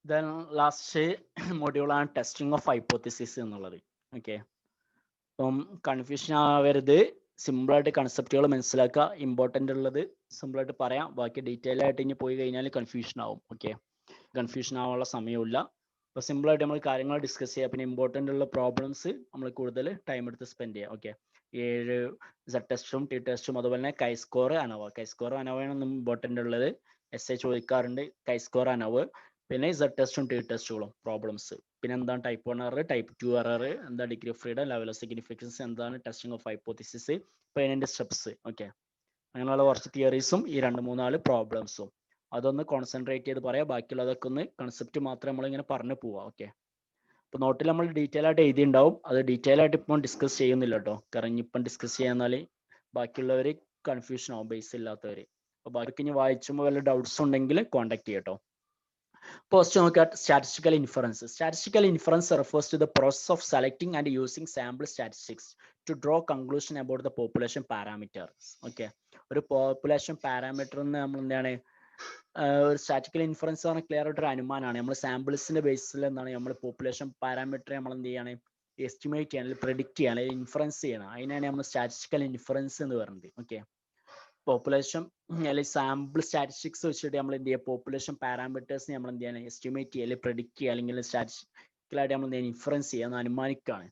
Then last മൊഡ്യൂളാണ് testing of hypothesis എന്നുള്ളത്. Okay, അപ്പം കൺഫ്യൂഷൻ ആവരുത്. സിമ്പിളായിട്ട് കൺസെപ്റ്റുകൾ മനസ്സിലാക്കുക. ഇമ്പോർട്ടൻ്റ് ഉള്ളത് സിമ്പിളായിട്ട് പറയാം. ബാക്കി ഡീറ്റെയിൽ ആയിട്ട് ഇനി പോയി കഴിഞ്ഞാൽ കൺഫ്യൂഷൻ ആവും. ഓക്കെ, കൺഫ്യൂഷൻ ആവാനുള്ള സമയമില്ല. അപ്പോൾ സിമ്പിളായിട്ട് നമ്മൾ കാര്യങ്ങൾ ഡിസ്കസ് ചെയ്യുക. പിന്നെ ഇമ്പോർട്ടൻ്റ് ഉള്ള പ്രോബ്ലംസ് നമ്മൾ കൂടുതൽ ടൈം എടുത്ത് സ്പെൻഡ് ചെയ്യുക. ഓക്കെ, 7 സെഡ് ടെസ്റ്റും ടി ടെസ്റ്റും അതുപോലെ തന്നെ കൈ സ്കോർ അനോവയാണ് ഇമ്പോർട്ടൻ്റ് ഉള്ളത്. എസ് ചോദിക്കാറുണ്ട് കൈ സ്കോർ അനോവ്. പിന്നെ സെഡ് ടെസ്റ്റും ടി ടെസ്റ്റുകളും പ്രോബ്ലംസ്. പിന്നെ എന്താണ് ടൈപ്പ് 1 എറർ, ടൈപ്പ് 2 എറർ, എന്താ degree of freedom, level of significance, എന്താണ് ടെസ്റ്റിംഗ് ഓഫ് ഹൈപ്പോത്തിസിസ്, പിന്നെ അതിൻ്റെ സ്റ്റെപ്സ്. ഓക്കെ, അങ്ങനെയുള്ള കുറച്ച് തിയറീസും ഈ 2-3-4 പ്രോബ്ലംസും അതൊന്ന് കോൺസെൻട്രേറ്റ് ചെയ്ത് പറയാം. ബാക്കിയുള്ളതൊക്കെ ഒന്ന് കൺസെപ്റ്റ് മാത്രം നമ്മളിങ്ങനെ പറഞ്ഞു പോവാം. ഓക്കെ, ഇപ്പോൾ നോട്ടിൽ നമ്മൾ ഡീറ്റെയിൽ ആയിട്ട് എഴുതിയിട്ടുണ്ടാവും. അത് ഡീറ്റെയിൽ ആയിട്ട് ഇപ്പം ഡിസ്കസ് ചെയ്യുന്നില്ല കേട്ടോ. കാരണം ഇപ്പം ഡിസ്കസ് ചെയ്യാന്നാൽ ബാക്കിയുള്ളവർ കൺഫ്യൂഷൻ ആവും, ബേസ് ഇല്ലാത്തവർ. അപ്പോൾ ബാക്കി ഇനി വായിച്ചുമ്പോൾ വല്ല ഡൗട്ട്സ് ഉണ്ടെങ്കിൽ കോൺടാക്ട് ചെയ്യട്ടോ. First, look at statistical inference. Statistical inference refers to the process of selecting and using sample statistics to draw conclusion about the population parameters. Okay, ഒരു population parameter എന്ന് നമ്മൾ എന്താണ് ഒരു സ്റ്റാറ്റിക്കൽ ഇൻഫറൻസ് പറഞ്ഞാൽ ക്ലിയർ ആയിട്ട് ഒരു അനുമാനമാണ്. നമ്മൾ സാമ്പിൾസിന്റെ ബേസിൽ എന്താണ് നമ്മൾ പോപ്പുലേഷൻ പാരാമീറ്റർ നമ്മൾ എന്ത് ചെയ്യാണ്, എസ്റ്റിമേറ്റ് ചെയ്യാൻ അല്ലെങ്കിൽ പ്രെഡിക്റ്റ് ചെയ്യാൻ അല്ലെങ്കിൽ ഇൻഫറൻസ് ചെയ്യണം. അതിനാണ് നമ്മൾ സ്റ്റാറ്റിസ്റ്റിക്കൽ ഇൻഫറൻസ് എന്ന് പറയുന്നത്. ഓക്കെ, പോപ്പുലേഷൻ അല്ലെങ്കിൽ സാമ്പിൾ സ്റ്റാറ്റിസ്റ്റിക്സ് വെച്ചിട്ട് നമ്മൾ എന്ത് ചെയ്യുക, പോപ്പുലേഷൻ പാരാമീറ്റേഴ്സ് നമ്മൾ എന്ത് ചെയ്യണം, എസ്റ്റിമേറ്റ് ചെയ്യുക അല്ലെങ്കിൽ പ്രെഡിക്റ്റ് ചെയ്യുക അല്ലെങ്കിൽ സ്റ്റാറ്റിസ്റ്റിക്കലായിട്ട് നമ്മൾ എന്ത് ചെയ്യുക, ഇൻഫറൻസ് ചെയ്യുക, അനുമാനിക്കുകയാണ്.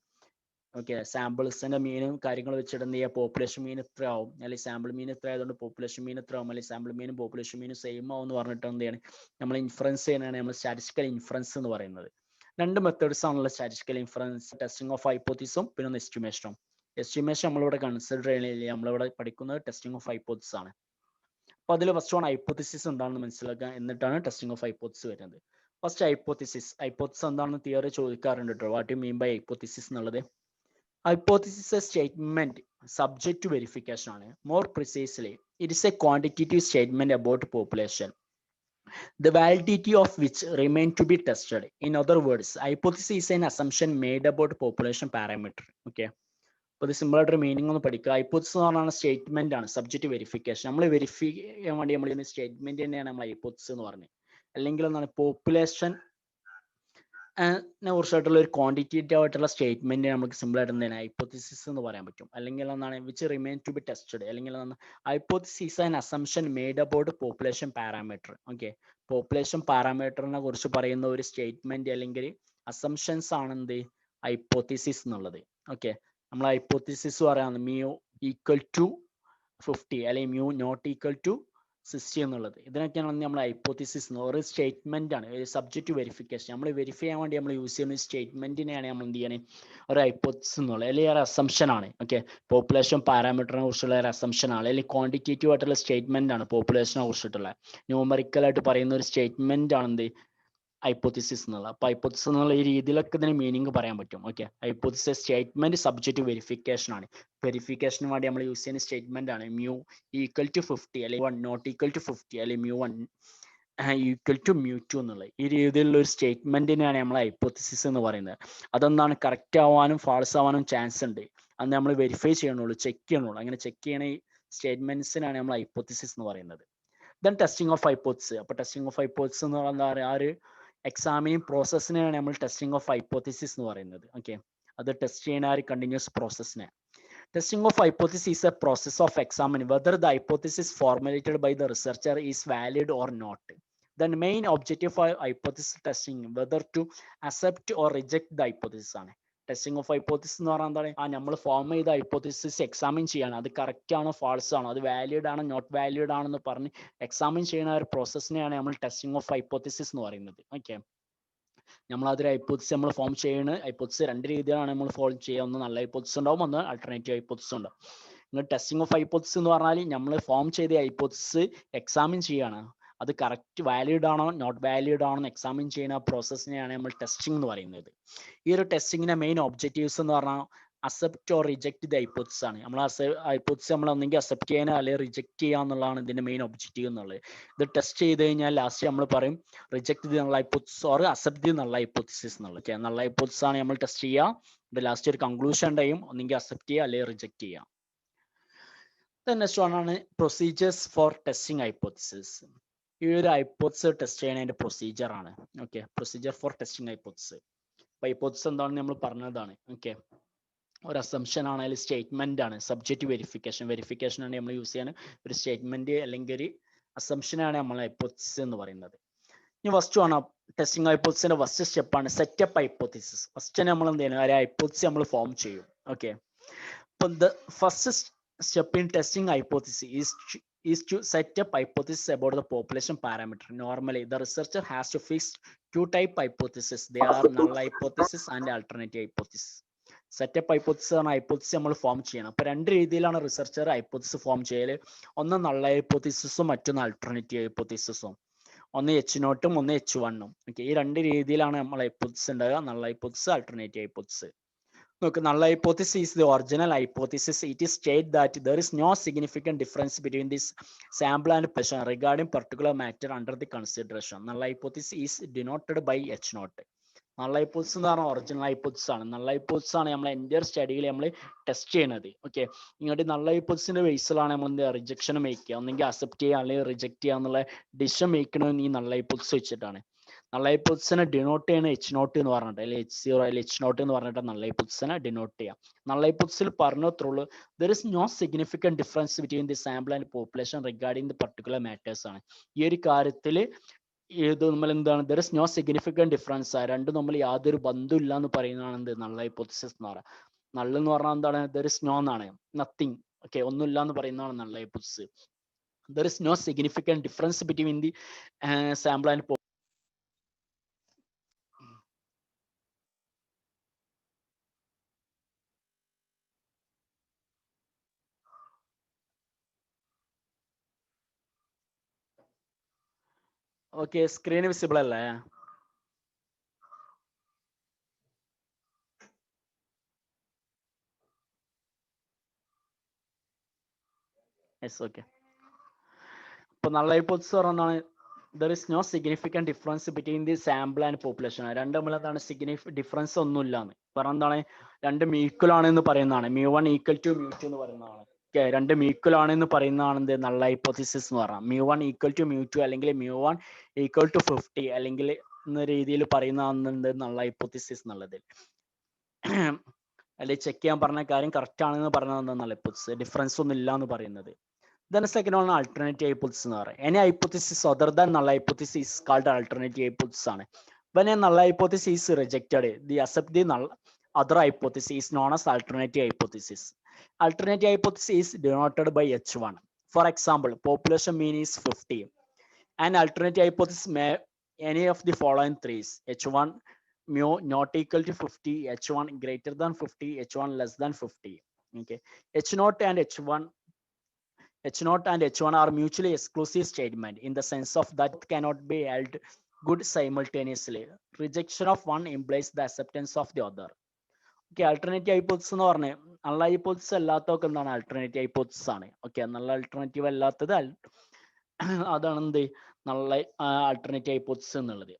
ഓക്കെ, സാമ്പിൾസിന്റെ മീനും കാര്യങ്ങൾ വെച്ചിട്ട് എന്ത് ചെയ്യുക, പോപ്പുലേഷൻ മീൻ ഇത്ര ആവും അല്ലെങ്കിൽ സാമ്പിൾ മീൻ ഇത്ര ആയതുകൊണ്ട് പോപ്പുലേഷൻ മീൻ ഇത്ര ആവും അല്ലെങ്കിൽ സാമ്പിൾ മീനും പോപ്പുലേഷൻ മീനും സെയിം ആവും എന്ന് പറഞ്ഞിട്ട് എന്ത് ചെയ്യണം, നമ്മൾ ഇൻഫറൻസ് ചെയ്യുന്നതാണ് നമ്മൾ സ്റ്റാറ്റിസ്റ്റിക്കൽ ഇൻഫറൻസ് എന്ന് പറയുന്നത്. 2 മെത്തേഡ്സ് ആണുള്ള സ്റ്റാറ്റിസ്റ്റിക്കൽ ഇൻഫറൻസ്, ടെസ്റ്റിംഗ് ഓഫ് ഹൈപ്പോത്തിസും പിന്നെ ഒന്ന് എസ്റ്റിമേഷനും. എസ്റ്റിമേഷൻ നമ്മളിവിടെ കൺസിഡർ ചെയ്യണില്ല, നമ്മളിവിടെ പഠിക്കുന്നത് ടെസ്റ്റിംഗ് ഓഫ് ഹൈപ്പോത്തിസ് ആണ്. അപ്പോൾ അതിൽ ഫസ്റ്റ് വൺ ഹൈപ്പോത്തിസിസ് എന്താണെന്ന് മനസ്സിലാക്കുക, എന്നിട്ടാണ് ടെസ്റ്റിംഗ് ഓഫ് ഹൈപ്പോത്തിസ് വരുന്നത്. First hypothesis. ഹൈപ്പോത്തിസ് എന്താണെന്ന് തിയറി ചോദിക്കാറുണ്ട് കേട്ടോ. What you mean by hypothesis എന്നുള്ളത്. Hypothesis is a statement subject to verification ആണ്. More precisely, it is a quantitative statement about population, the validity of which remain to be tested. In other words, hypothesis is an assumption made about population parameter. Okay, അപ്പോൾ ഇത് simple ആയിട്ടൊരു meaning ഒന്ന് പഠിക്കുക. Hypothesis എന്ന് പറഞ്ഞാൽ statement ആണ്, subject verification. നമ്മൾ verify ചെയ്യാൻ വേണ്ടി നമ്മൾ ചെയ്യുന്ന സ്റ്റേറ്റ്മെന്റ് തന്നെയാണ് നമ്മൾ ഹൈപ്പോത്തിസ് എന്ന് പറഞ്ഞത്. അല്ലെങ്കിൽ എന്താണ്, പോപ്പുലേഷൻ കുറിച്ചായിട്ടുള്ള ഒരു ക്വാണ്ടിറ്റേറ്റീവ് ആയിട്ടുള്ള സ്റ്റേറ്റ്മെന്റ് നമുക്ക് സിമ്പിൾ ആയിട്ട് എന്താണ് ഹൈപ്പോത്തിസിസ് എന്ന് പറയാൻ പറ്റും. അല്ലെങ്കിൽ എന്താണ് which remain to be tested, അല്ലെങ്കിൽ hypothesis an assumption made about population parameter. Okay, population പാരാമീറ്ററിനെ കുറിച്ച് പറയുന്ന ഒരു സ്റ്റേറ്റ്മെന്റ് അല്ലെങ്കിൽ അസംഷൻസ് ആണ് എന്ത് ഹൈപ്പോത്തിസിസ് എന്നുള്ളത്. ഓക്കെ, നമ്മൾ ഹൈപ്പോത്തിസിസ് പറയാം മ്യൂ ഈക്വൽ ടു 50 അല്ലെങ്കിൽ മ്യൂ നോട്ട് ഈക്വൽ ടു 60 എന്നുള്ളത്. ഇതിനൊക്കെയാണ് നമ്മൾ ഹൈപ്പോത്തിസിസ് ഒരു സ്റ്റേറ്റ്മെന്റ് ആണ്, സബ്ജക്റ്റ് വെരിഫിക്കേഷൻ. നമ്മൾ വെരിഫൈ ചെയ്യാൻ വേണ്ടി നമ്മൾ യൂസ് ചെയ്യുന്ന സ്റ്റേറ്റ്മെന്റിനെയാണ് നമ്മൾ എന്ത് ചെയ്യണേ, ഒരു ഹൈപ്പോത്തിസിസ് എന്നുള്ളത് അല്ലെങ്കിൽ ഒരു അസംഷൻ ആണ്. ഓക്കെ, പോപ്പുലേഷൻ പാരാമീറ്ററിനെ കുറിച്ചുള്ള ഒരു അസംഷൻ ആണ് അല്ലെങ്കിൽ ക്വാണ്ടിറ്റേറ്റീവ് ആയിട്ടുള്ള സ്റ്റേറ്റ്മെന്റ് ആണ് പോപ്പുലേഷനെ കുറിച്ചിട്ടുള്ള. ന്യൂമറിക്കൽ ആയിട്ട് പറയുന്ന ഒരു സ്റ്റേറ്റ്മെന്റ് ആണ് എന്ത് ഹൈപ്പോത്തിസിസ് എന്നുള്ളത്. അപ്പോൾ ഹൈപ്പോത്തിസിസ് എന്നുള്ള ഈ രീതിയിലൊക്കെ ഇതിന് മീനിങ് പറയാൻ പറ്റും. Okay, hypothesis statement subject verification ആണ്. വെരിഫിക്കേഷന് വേണ്ടി നമ്മൾ യൂസ് ചെയ്യുന്ന സ്റ്റേറ്റ്മെന്റ് ആണ് മ്യൂ ഈക്വൽ ടു 50 അല്ലെങ്കിൽ 1 നോട്ട് ഈക്വൽ ടു 50 അല്ലെങ്കിൽ മ്യൂ 1 ഈക്വൽ ടു മ്യൂ 2 എന്നുള്ളത്. ഈ രീതിയിലുള്ള ഒരു സ്റ്റേറ്റ്മെന്റിനെയാണ് നമ്മൾ ഹൈപ്പോത്തിസിസ് എന്ന് പറയുന്നത്. അതൊന്നാണ് കറക്റ്റ് ആവാനും ഫാൾസ് ആവാനും ചാൻസ് ഉണ്ട്. അന്ന് നമ്മൾ വെരിഫൈ ചെയ്യണുള്ളൂ, ചെക്ക് ചെയ്യണുള്ളൂ. അങ്ങനെ ചെക്ക് ചെയ്യണ ഈ സ്റ്റേറ്റ്മെന്റ്സിനാണ് നമ്മൾ ഹൈപ്പോത്തിസിസ് എന്ന് പറയുന്നത്. Then testing of hypothesis. അപ്പോൾ ടെസ്റ്റിംഗ് ഓഫ് ഹൈപ്പോത്തിസ് എന്ന് പറഞ്ഞാൽ എന്താ പറയുക, ആ ഒരു എക്സാമിനിങ് പ്രോസസ്സിനെയാണ് നമ്മൾ ടെസ്റ്റിംഗ് ഓഫ് ഹൈപ്പോത്തിസിസ് എന്ന് പറയുന്നത്. ഓക്കെ, അത് ടെസ്റ്റ് ചെയ്യുന്ന ആ ഒരു continuous പ്രോസസ്സിനെ. Testing of hypothesis is a process of examining whether the hypothesis formulated by the researcher is valid or not. The main objective of hypothesis testing whether to accept or reject the hypothesis ആണ്. Testing of hypothesis എന്ന് പറഞ്ഞാൽ എന്താണ്, നമ്മൾ form ചെയ്ത hypothesis examine ചെയ്യാണ്, അത് correct ആണോ false ആണോ, അത് വാലിഡ് ആണോ നോട്ട് വാലിഡ് ആണെന്ന് പറഞ്ഞ് എക്സാമിൻ ചെയ്യുന്ന ഒരു പ്രോസസ്സിനെയാണ് നമ്മൾ ടെസ്റ്റിംഗ് ഓഫ് ഹൈപ്പോത്തിസിസ് എന്ന് പറയുന്നത്. ഓക്കെ, നമ്മൾ അതൊരു ഹൈപ്പോത്തിസിസ് നമ്മൾ ഫോം ചെയ്യുന്ന ഹൈപ്പോത്തിസിസ് 2 രീതിയിലാണ് നമ്മൾ ഫോം ചെയ്യുക. ഒന്ന് നല്ല ഹൈപ്പോത്തിസിസ് ഉണ്ടാവും, ഒന്ന് ആൾട്ടർനേറ്റീവ് ഹൈപ്പോത്തിസിസ് ഉണ്ടാവും. നിങ്ങൾ ടെസ്റ്റിംഗ് ഓഫ് ഹൈപ്പോത്തിസിസ് എന്ന് പറഞ്ഞാൽ നമ്മൾ ഫോം ചെയ്ത ഹൈപ്പോത്തിസിസ് എക്സാമിൻ ചെയ്യാണ്, അത് കറക്റ്റ് വാലിഡ് ആണോ നോട്ട് വാലിഡ് ആണോ എന്ന് എക്സാമിൻ ചെയ്യുന്ന പ്രോസസ്സിനെയാണ് നമ്മൾ ടെസ്റ്റിംഗ് എന്ന് പറയുന്നത്. ഈ ഒരു ടെസ്റ്റിങ്ങിന്റെ മെയിൻ ഒബ്ജക്റ്റീവ്സ് എന്ന് പറഞ്ഞാൽ accept or reject the hypothesis ആണ്. നമ്മൾ ഹൈപ്പോത്തിസിസ് നമ്മൾ ഒന്നെങ്കിൽ അക്സെപ്റ്റ് ചെയ്യാനോ അല്ലെങ്കിൽ റിജക്ട് ചെയ്യുക എന്നുള്ളതാണ് ഇതിന്റെ മെയിൻ ഒബ്ജക്റ്റീവ് എന്നുള്ളത്. ഇത് ടെസ്റ്റ് ചെയ്ത് കഴിഞ്ഞാൽ ലാസ്റ്റ് നമ്മൾ പറയും റിജക്ട് ദി എന്നുള്ള ഹൈപ്പോത്തിസിസ് ഓർ അക്സെപ്റ്റ് ദി എന്നുള്ള ഹൈപ്പോത്തിസിസ് എന്നുള്ളത്. ഓക്കെ, നല്ല ഹൈപ്പോത്തിസിസ് ആണ് നമ്മൾ ടെസ്റ്റ് ചെയ്യുക, ഇത് ലാസ്റ്റ് ഒരു കൺക്ലൂഷൻ ഉണ്ടായും ഒന്നെങ്കിൽ അക്സെപ്റ്റ് ചെയ്യുക അല്ലെങ്കിൽ റിജക്ട് ചെയ്യുക. നെക്സ്റ്റ് വൺ ആണ് പ്രൊസീജിയേഴ്സ് ഫോർ ടെസ്റ്റിംഗ് ഹൈപ്പോത്തിസിസ്. ഈ ഒരു ഹൈപ്പോത്തസിസ് ടെസ്റ്റ് ചെയ്യുന്നതിന്റെ പ്രൊസീജിയർ ആണ്. Okay, procedure for testing hypothesis. Hypothesis എന്താണെന്ന് നമ്മൾ പറഞ്ഞതാണ്. ഓക്കെ, ഒരു അസംഷൻ ആണ്, അതിൽ സ്റ്റേറ്റ്മെന്റ് ആണ്, സബ്ജക്റ്റ് വെരിഫിക്കേഷൻ ആണ് നമ്മൾ യൂസ് ചെയ്യാൻ. ഒരു സ്റ്റേറ്റ്മെന്റ് അല്ലെങ്കിൽ ഒരു അസംഷൻ ആണ് നമ്മൾ ഹൈപ്പോത്തസിസ് എന്ന് പറയുന്നത്. ഇനി ഫസ്റ്റ് ആണ് ടെസ്റ്റിംഗ് ഹൈപ്പോത്തസിന്റെ ഫസ്റ്റ് സ്റ്റെപ്പ് ആണ് സെറ്റപ്പ് ഹൈപ്പോത്തസിസ്. ഫസ്റ്റ് നമ്മൾ എന്ത് ചെയ്യണം, ഒരു ഹൈപ്പോത്തസിസ് നമ്മൾ ഫോം ചെയ്യും. ഓക്കെ, അപ്പം the first step in testing hypothesis is to set up hypothesis about the population parameter. Normally, the researcher has to fix two type hypotheses. They are null hypothesis and alternative hypothesis. Setup hypothesis ആണ് hypothesis നമ്മൾ form ചെയ്യണം. അപ്പൊ രണ്ട് രീതിയിലാണ് researcher hypothesis form ചെയ്യല്. ഒന്ന് null ഹൈപ്പോത്തസിസും മറ്റൊന്ന് alternative ഹൈപ്പോത്തസിസും. ഒന്ന് H0 ഒന്ന് H1. ഓക്കെ, ഈ രണ്ട് രീതിയിലാണ് നമ്മൾ ഹൈപ്പോത്തസിസ് ഉണ്ടാകുക, null hypothesis, alternative hypothesis. Look, null hypothesis is the original hypothesis. It is stated that there is no significant difference between this sample and population regarding particular matter under the consideration. Null hypothesis is denoted by H0. Null hypothesis എന്ന് പറഞ്ഞാൽ original hypothesis ആണ്. null hypothesis ആണ് നമ്മൾ എൻ്റെ സ്റ്റഡിയിൽ നമ്മൾ test ചെയ്യുന്നത്. Okay, ഇങ്ങോട്ട് null hypothesisന്റെ ബേസിലാണ് നമ്മൾ എന്ത് റിജക്ഷൻ മേക്ക് ചെയ്യുക, ഒന്നെങ്കിൽ അക്സെപ്റ്റ് ചെയ്യുക അല്ലെങ്കിൽ റിജക്ട് ചെയ്യുക എന്നുള്ള ഡിസിഷൻ മേക്ക് ചെയ്യണമെന്ന് ഈ null hypothesis വെച്ചിട്ടാണ്. null hypothesisനെ ഡിനോട്ട് ചെയ്യണ H0 എന്ന് പറഞ്ഞിട്ട്, അല്ലെങ്കിൽ H0 അല്ലെങ്കിൽ H0 എന്ന് പറഞ്ഞിട്ട് null hypothesisനെ ഡിനോട്ട് ചെയ്യാം. null hypothesis പറഞ്ഞത്രയുള്ളൂ there is no significant difference between the sample and population regarding the particular matters ആണ്. ഈ ഒരു കാര്യത്തിൽ ഇത് നമ്മൾ എന്താണ് there is no significant difference, രണ്ടും നമ്മൾ യാതൊരു ബന്ധവും ഇല്ല എന്ന് പറയുന്നതാണ് എന്ത് null hypothesis എന്ന് പറയുക. null എന്ന് പറഞ്ഞാൽ എന്താണ്, there is no എന്നാണ്, nothing. ഓക്കെ, ഒന്നുമില്ല എന്ന് പറയുന്നതാണ് null hypothesis. there is no significant difference between the sample and okay, screen visible അല്ലേ? Yes, okay. ഇപ്പൊ null hypothesis പറഞ്ഞാണ് there is no significant difference between the sample and population. രണ്ടും തമ്മിൽ എന്താണ് ഡിഫറൻസ് ഒന്നുമില്ല എന്ന് പറഞ്ഞാണ്. രണ്ടും ഈക്വൽ ആണെന്ന് പറയുന്നതാണ്. μ1 ഈക്വൽ ടു μ2 എന്ന് പറയുന്നതാണ്. ഓക്കെ, രണ്ടും ഈക്വൽ ആണെന്ന് പറയുന്നതാണ് എന്ത് null hypothesis എന്ന് പറഞ്ഞാൽ. μ1 ഈക്വൽ ടു μ2 അല്ലെങ്കിൽ μ1 ഈക്വൽ ടു 50 അല്ലെങ്കിൽ എന്ന രീതിയിൽ പറയുന്നതാണ് എന്ത് null hypothesis എന്നുള്ളത്. അല്ലെങ്കിൽ ചെക്ക് ചെയ്യാൻ പറഞ്ഞ കാര്യം കറക്റ്റ് ആണെന്ന് പറഞ്ഞതാണ് null hypothesis, ഡിഫറൻസ് ഒന്നും ഇല്ല എന്ന് പറയുന്നത്. Then second one alternative hypothesis എന്ന് പറയും. Any hypothesis other than null hypothesis is called alternative hypothesis ആണ്. When a null hypothesis is rejected, the accept the null other hypothesis is known as alternative hypothesis. Alternative hypothesis is denoted by H1. For example, population mean is 50. An alternative hypothesis may any of the following three: H1 mu not equal to 50, H1 greater than 50, H1 less than 50. Okay, H0 and H1 are mutually exclusive statement in the sense of that cannot be held good simultaneously. Rejection of one implies the acceptance of the other. Okay, alternative hypothesis എന്ന് പറഞ്ഞാൽ null hypothesis അല്ലാത്തതൊക്കെ എന്താണ് alternative hypothesis ആണ്. Okay, null alternative അല്ലാത്തത് അതാണ് എന്ത് null alternative hypothesis എന്നുള്ളത്.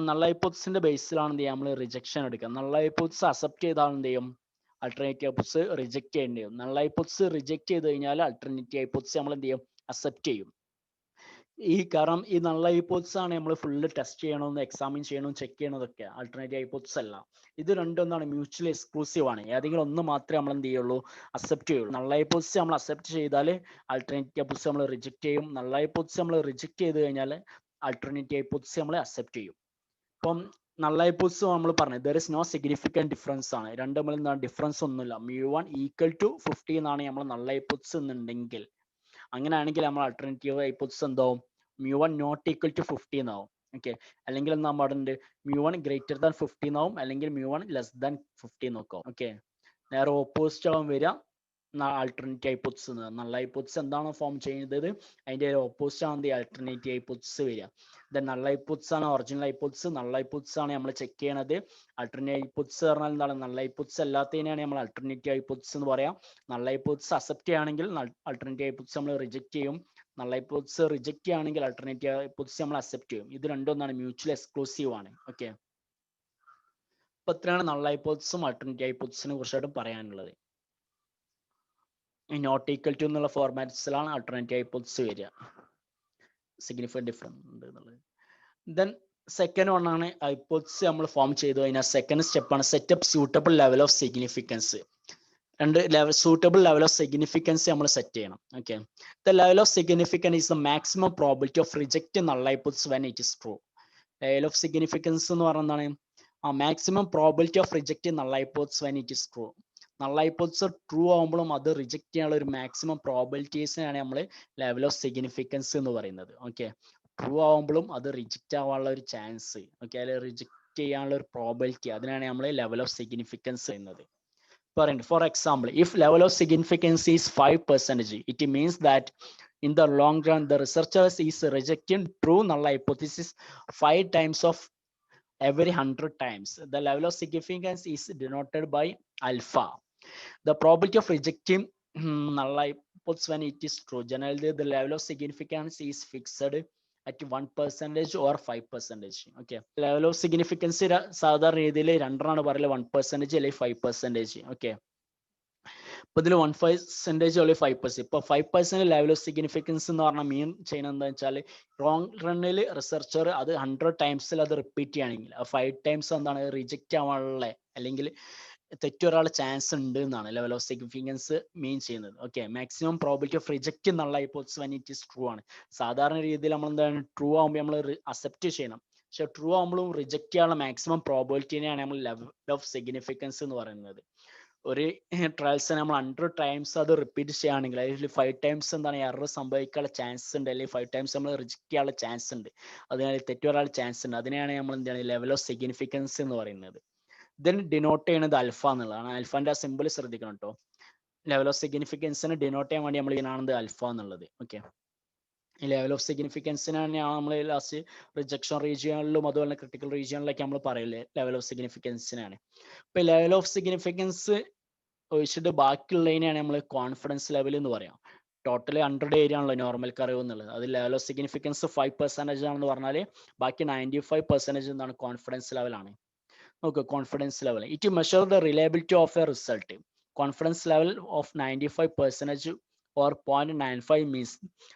null hypothesisന്റെ ബേസിലാണ് എന്ത് ചെയ്യുക, നമ്മൾ റിജക്ഷൻ എടുക്കുക. null hypothesis അക്സെപ്റ്റ് ചെയ്താൽ എന്ത് ചെയ്യും, alternative hypothesis റിജക്ട് ചെയ്യേണ്ടി വരും. null hypothesis റിജക്ട് ചെയ്ത് കഴിഞ്ഞാൽ alternative hypothesis നമ്മൾ എന്ത് ചെയ്യും, അക്സെപ്റ്റ് ചെയ്യും. ഈ കാരണം ഈ null hypothesis ആണ് നമ്മൾ ഫുള്ള് ടെസ്റ്റ് ചെയ്യണമെന്ന്, എക്സാമിൻ ചെയ്യണം, ചെക്ക് ചെയ്യണതൊക്കെ. alternative hypothesis അല്ല. ഇത് രണ്ടും എന്താണ്, മ്യൂച്വലി എക്സ്ക്ലൂസീവ് ആണ്. ഏതെങ്കിലും ഒന്ന് മാത്രമേ നമ്മൾ എന്ത് ചെയ്യുള്ളൂ, അക്സെപ്റ്റ് ചെയ്യുള്ളൂ. null hypothesis നമ്മൾ അക്സെപ്റ്റ് ചെയ്താൽ alternative hypothesis നമ്മൾ റിജക്ട് ചെയ്യും. null hypothesis നമ്മൾ റിജക്ട് ചെയ്ത് കഴിഞ്ഞാൽ alternative hypothesis നമ്മൾ അക്സെപ്റ്റ് ചെയ്യും. ഇപ്പം null hypothesis നമ്മൾ പറഞ്ഞു there is no significant difference ആണ്. രണ്ടും തമ്മിൽ എന്താണ്, ഡിഫറൻസ് ഒന്നുമില്ല. μ1 ഈക്വൽ ടു 50 എന്നാണ് നമ്മൾ null hypothesis എന്നുണ്ടെങ്കിൽ, അങ്ങനെയാണെങ്കിൽ നമ്മൾ alternative hypothesis എന്താവും, μ1 നോട്ട് ഈക്വൽ ടു 50 എന്നാവും. ഓക്കെ, അല്ലെങ്കിൽ എന്താ പാടുണ്ട്, μ1 ഗ്രേറ്റർ ദാൻ 50 എന്നാവും, അല്ലെങ്കിൽ μ1 ലെസ് ദാൻ 50 നോക്കാം. ഓക്കെ, നേരെ ഓപ്പോസിറ്റ് ആവാൻ വരിക alternative hypothesis. null hypothesis എന്താണ് ഫോം ചെയ്യുന്നത്, അതിന്റെ ഓപ്പോസിറ്റ് ആണ് the alternative hypothesis വരിക. then null hypothesis ആണ് ഒറിജിനൽ hypothesis. null hypothesis ആണ് നമ്മൾ ചെക്ക് ചെയ്യണത്. alternative hypothesis പറഞ്ഞാൽ എന്താണ്, null hypothesis അല്ലാത്തതിനെയാണ് നമ്മൾ alternative hypothesis എന്ന് പറയാം. null hypothesis അക്സെപ്റ്റ് ചെയ്യുകയാണെങ്കിൽ alternative hypothesis നമ്മൾ റിജക്ട് ചെയ്യും. null hypothesis റിജക്ട് ചെയ്യുകയാണെങ്കിൽ alternative hypothesis നമ്മൾ അക്സെപ്റ്റ് ചെയ്യും. ഇത് രണ്ടും എന്താണ്, മ്യൂച്വലി എക്സ്ക്ലൂസീവ് ആണ്. ഓക്കെ, അപ്പൊ ഇത്രയാണ് null hypothesis alternative hypothesis കുറിച്ചായിട്ട് പറയാനുള്ളത്. നോട്ട് ഈക്വൽ ടു എന്നുള്ള ഫോർമാറ്റ്സിലാണ് alternative hypothesis വരിക. സിഗ്നിഫിക്കൻറ്റ് ഡിഫറൻസ് ഉണ്ട് എന്നുള്ളത്. ദെൻ സെക്കൻഡ് വൺ ആണ് ഹൈപ്പോത്തസിസ് നമ്മൾ ഫോം ചെയ്തു കഴിഞ്ഞാൽ സെക്കൻഡ് സ്റ്റെപ്പാണ് set up suitable level of significance. രണ്ട് level suitable level of significance നമ്മൾ സെറ്റ് ചെയ്യണം. Okay, the level of significance is the maximum probability of reject null hypothesis when it is true. Level of significance എന്ന് പറയുന്നതാണ് maximum probability of reject null hypothesis when it is true. Null hypothesis true ആകുമ്പോഴും അത് reject ചെയ്യാനുള്ള ഒരു maximum പ്രോബിലിറ്റീസിനാണ് നമ്മൾ level of significance എന്ന് പറയുന്നത്. Okay, true ആവുമ്പോഴും അത് reject ആവാനുള്ള ഒരു ചാൻസ്, ഓക്കെ, അല്ലെങ്കിൽ റിജക്ട് ചെയ്യാനുള്ള ഒരു പ്രോബിലിറ്റി, അതിനാണ് നമ്മൾ ലെവൽ ഓഫ് സിഗ്നിഫിക്കൻസ് ചെയ്യുന്നത്. പറയുന്നത് for example, if level of significance is 5%, it means that in the long run the researchers is rejecting true null hypothesis 5 times of every 100 times. The level of significance is denoted by alpha. The probability of rejecting null hypothesis when it is true, generally the level of significance is fixed at 1% or 5%. Okay, level of significance സാധാരണ രീതിയിൽ രണ്ടെണ്ണമാണ് പറയല്, 1% അല്ലെങ്കിൽ 5%. Okay, ഇപ്പൊ ഇതിൽ 1% ഉള്ള 5%. ഇപ്പൊ 5% level of significance എന്ന് പറഞ്ഞാൽ മീൻ ചെയ്യുന്നത് എന്താ വെച്ചാൽ ലോങ് റണ്ണിൽ റിസർച്ചർ അത് 100 ടൈംസിൽ അത് റിപ്പീറ്റ് ചെയ്യുകയാണെങ്കിൽ 5 ടൈംസ് എന്താണ് റിജക്റ്റ് ആവാനുള്ള അല്ലെങ്കിൽ തെറ്റൊരാളുടെ ചാൻസ് ഉണ്ട് എന്നാണ് ലെവൽ ഓഫ് സിഗ്നിഫിക്കൻസ് മീൻ ചെയ്യുന്നത്. Okay, maximum probability of reject എന്നുള്ള hypothesis when it is true ആണ്. സാധാരണ രീതിയിൽ നമ്മൾ എന്താണ് ട്രൂ ആകുമ്പോൾ നമ്മൾ അക്സെപ്റ്റ് ചെയ്യണം, പക്ഷെ ട്രൂ ആകുമ്പോഴും റിജക്റ്റ് ചെയ്യാനുള്ള മാക്സിമം പ്രോബിലിറ്റിനെയാണ് നമ്മൾ ലെവൽ ഓഫ് സിഗ്നിഫിക്കൻസ് എന്ന് പറയുന്നത്. ഒരു ട്രയൽസ് നമ്മൾ 100 ടൈംസ് അത് റിപ്പീറ്റ് ചെയ്യുകയാണെങ്കിൽ അതിൽ 5 ടൈംസ് എന്താണ് എറർ സംഭവിക്കാനുള്ള ചാൻസ് ഉണ്ട്, അല്ലെങ്കിൽ 5 ടൈംസ് നമ്മൾ റിജക്റ്റ് ചെയ്യാനുള്ള ചാൻസ് ഉണ്ട്, അതിനാൽ തെറ്റ് വരാനുള്ള ചാൻസ് ഉണ്ട്. അതിനെയാണ് നമ്മൾ എന്താണ് ലെവൽ ഓഫ് സിഗ്നിഫിക്കൻസ് എന്ന് പറയുന്നത്. ഇതിന് ഡിനോട്ട് ചെയ്യുന്നത് അൽഫ എന്നുള്ളതാണ്. അൽഫന്റെ ആ സിമ്പിൾ ശ്രദ്ധിക്കണം കേട്ടോ. ലെവൽ ഓഫ് സിഗ്നിഫിക്കൻസിനെ ഡിനോട്ട് ചെയ്യാൻ വേണ്ടി നമ്മൾ ഇതിനാണ് അൽഫ എന്നുള്ളത്. ഓക്കെ, ഈ ലെവൽ ഓഫ് സിഗ്നിഫിക്കൻസിനാണ് നമ്മൾ ലാസ്റ്റ് റിജക്ഷൻ റീജിയണിലും അതുപോലെ ക്രിട്ടിക്കൽ റീജിയണിലൊക്കെ നമ്മൾ പറയില്ലേ ലെവൽ ഓഫ് സിഗ്നിഫിക്കൻസിനാണ്. ഇപ്പൊ ലെവൽ ഓഫ് സിഗ്നിഫിക്കൻസ് ഒഴിച്ചിട്ട് ബാക്കിയുള്ളതിനെയാണ് നമ്മൾ കോൺഫിഡൻസ് ലെവൽ എന്ന് പറയാം. ടോട്ടൽ 100 ഏരിയ ആണല്ലോ നോർമൽ കറിവ് എന്നുള്ളത്. അത് ലെവൽ ഓഫ് സിഗ്നിഫിക്കൻസ് 5% ആണെന്ന് പറഞ്ഞാൽ ബാക്കി 95% എന്താണ് കോൺഫിഡൻസ് ലെവലാണ്. നോക്കുക, confidence level it measure the reliability of A result. Confidence level of 95% or 0.95 means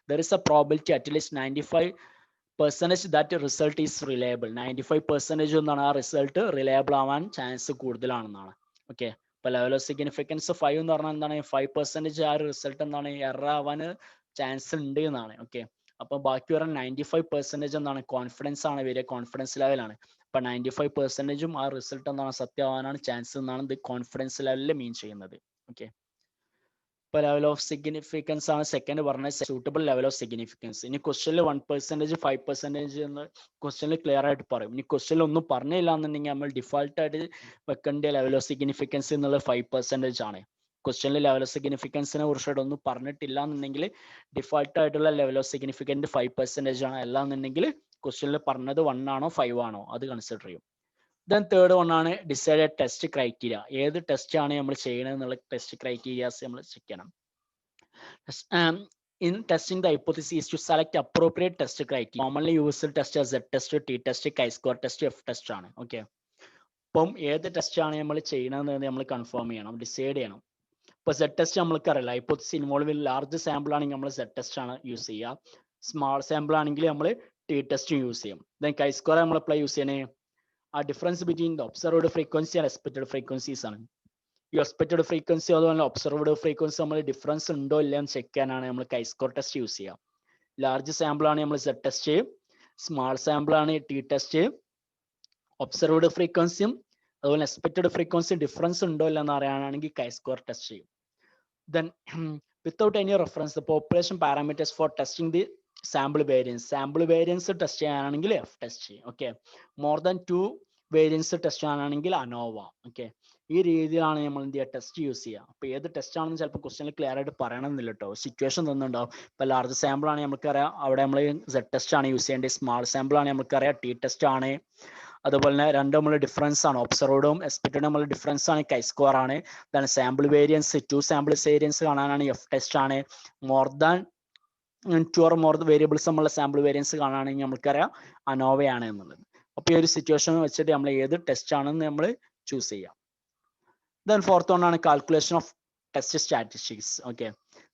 there is a probability at least 95% that result is reliable. 95% എന്നാണ് ആ റിസൾട്ട് റിലയബിൾ ആവാൻ ചാൻസ് കൂടുതലാണെന്നാണ്. ഓക്കെ, ഇപ്പൊ ലെവൽ ഓഫ് സിഗ്നിഫിക്കൻസ് 5 എന്ന് പറഞ്ഞാൽ എന്താണ് 5% ആ result എന്താണ് error ആവാൻ ചാൻസ് ഉണ്ട് എന്നാണ്. ഓക്കെ, അപ്പൊ ബാക്കി വരാൻ 95% എന്താണ് കോൺഫിഡൻസ് ആണ് വരിക, കോൺഫിഡൻസ് ലെവലാണ്. അപ്പൊ 95%ഉം ആ റിസൾട്ട് എന്താണ് സത്യമാവാനാണ് ചാൻസ് എന്നാണ് ഇത് കോൺഫിഡൻസ് ലെവലിൽ മീൻ ചെയ്യുന്നത്. ഓക്കെ, ഇപ്പൊ ലെവൽ ഓഫ് സിഗ്നിഫിക്കൻസ് ആണ് സെക്കൻഡ് പറഞ്ഞ സൂട്ടബിൾ ലെവൽ ഓഫ് സിഗ്നിഫിക്കൻസ്. ഇനി ക്വസ്റ്റ്യനിൽ 1% 5% എന്ന് ക്വസ്റ്റ്യനിൽ ക്ലിയർ ആയിട്ട് പറയും. ഇനി ക്വസ്റ്റ്യനിൽ ഒന്നും പറഞ്ഞില്ല എന്നുണ്ടെങ്കിൽ നമ്മൾ ഡിഫാൾട്ട് ആയിട്ട് വെക്കേണ്ട ലെവൽ ഓഫ് സിഗ്നിഫിക്കൻസ് എന്നുള്ളത് 5% ആണ്. ക്വസ്റ്റ്യനിൽ ലെവൽ ഓഫ് സിഗ്നിഫിക്കൻസിനെ കുറിച്ചിട്ട് ഒന്നും പറഞ്ഞിട്ടില്ല എന്നുണ്ടെങ്കിൽ ഡിഫാൾട്ട് ആയിട്ടുള്ള ലെവൽ ഓഫ് സിഗ്നിഫിക്കൻറ്റ് 5% ആണ്. അല്ല എന്നുണ്ടെങ്കിൽ ക്വസ്റ്റ്യനിൽ പറഞ്ഞത് 1 ആണോ 5 ആണോ അത് കൺസിഡർ ചെയ്യും. ദെൻ തേർഡ് വൺ ആണ് ഡിസൈഡ് ടെസ്റ്റ് ക്രൈറ്റീരിയ. ഏത് ടെസ്റ്റ് ആണ് നമ്മൾ ചെയ്യണത് എന്നുള്ള ടെസ്റ്റ് ക്രൈറ്റീരിയാസ് നമ്മൾ ചെക്ക് ചെയ്യണം. In testing the hypothesis is to select appropriate test criteria. Commonly used test Z test, T test, chi-square test, F test ആണ്. Okay, അപ്പം ഏത് ടെസ്റ്റ് ആണ് നമ്മൾ ചെയ്യണമെന്ന് നമ്മൾ കൺഫേം ചെയ്യണം, ഡിസൈഡ് ചെയ്യണം. ഇപ്പൊ Z ടെസ്റ്റ് നമ്മൾക്ക് അറിയില്ല. ഹൈപ്പോത്തസിസ് ഇൻവോൾവ് ചെയ്ത് ലാർജ് സാമ്പിൾ ആണെങ്കിൽ നമ്മൾ Z ടെസ്റ്റ് ആണ് യൂസ് ചെയ്യുക. സ്മാൾ സാമ്പിൾ ആണെങ്കിൽ നമ്മൾ T ടെസ്റ്റ് യൂസ് ചെയ്യും. ദെൻ chi-square നമ്മൾ എപ്പോഴാണ് യൂസ് ചെയ്യണേ? ആ difference between the observed frequency and expected frequencies ആണ്. ഈ എക്സ്പെക്റ്റഡ് ഫ്രീക്വൻസി അതുപോലെ ഒബ്സർവ്ഡ് ഫ്രീക്വൻസി നമ്മൾ ഡിഫറൻസ് ഉണ്ടോ ഇല്ല എന്ന് ചെക്ക് ചെയ്യാനാണ് നമ്മൾ chi-square ടെസ്റ്റ് യൂസ് ചെയ്യുക. ലാർജ് സാമ്പിൾ ആണ് നമ്മൾ Z ടെസ്റ്റ്, സ്മാൾ സാമ്പിൾ ആണ് T ടെസ്റ്റ്, ഒബ്സർവ്ഡ് ഫ്രീക്വൻസിയും അതുപോലെ എക്സ്പെക്റ്റഡ് ഫ്രീക്വൻസി ഡിഫറൻസ് ഉണ്ടോ ഇല്ല എന്ന് അറിയാനാണെങ്കിൽ chi-square ടെസ്റ്റ് ചെയ്യും. Then without any reference, the population parameters for testing the sample variance test ചെയ്യാനാണെങ്കിൽ F ടെസ്റ്റ് ചെയ്യും. Okay, more than 2 variance test ചെയ്യാനാണെങ്കിൽ അനോവ. ഓക്കെ, ഈ രീതിയിലാണ് നമ്മൾ എന്ത് ചെയ്യുക ടെസ്റ്റ് യൂസ് ചെയ്യുക. അപ്പൊ ഏത് ടെസ്റ്റ് ആണെന്ന് ചിലപ്പോൾ ക്വസ്റ്റ്യനിൽ ക്ലിയർ ആയിട്ട് പറയണമെന്നില്ല കേട്ടോ, സിറ്റുവേഷൻ തന്നിട്ടുണ്ടാവും. ഇപ്പൊ ലാർജ് സാമ്പിൾ ആണ് നമുക്കറിയാം, അവിടെ നമ്മൾ Z ടെസ്റ്റ് ആണ് യൂസ് ചെയ്യേണ്ടത്. സ്മാൾ സാമ്പിൾ ആണ് നമുക്കറിയാം T ടെസ്റ്റ് ആണ്. അതുപോലെ തന്നെ രണ്ടും നമ്മൾ ഡിഫറൻസ് ആണ്, ഒബ്സർവ്ഡും എക്സ്പെക്റ്റഡും നമ്മൾ ഡിഫറൻസ് ആണ് chi-square ആണ്. Than sample variance 2 samples variance കാണാനാണ് F ടെസ്റ്റ് ആണ്. More than 2 or more variables നമ്മളുള്ള സാമ്പിൾ വേരിയൻസ് കാണാനാണെങ്കിൽ നമുക്കറിയാം അനോവയാണ് എന്നുള്ളത്. അപ്പൊ ഈ ഒരു സിറ്റുവേഷൻ വെച്ചിട്ട് നമ്മൾ ഏത് ടെസ്റ്റ് ആണെന്ന് നമ്മൾ ചൂസ് ചെയ്യാം. ദെൻ ഫോർത്ത് വൺ ആണ് calculation of test statistics. Okay,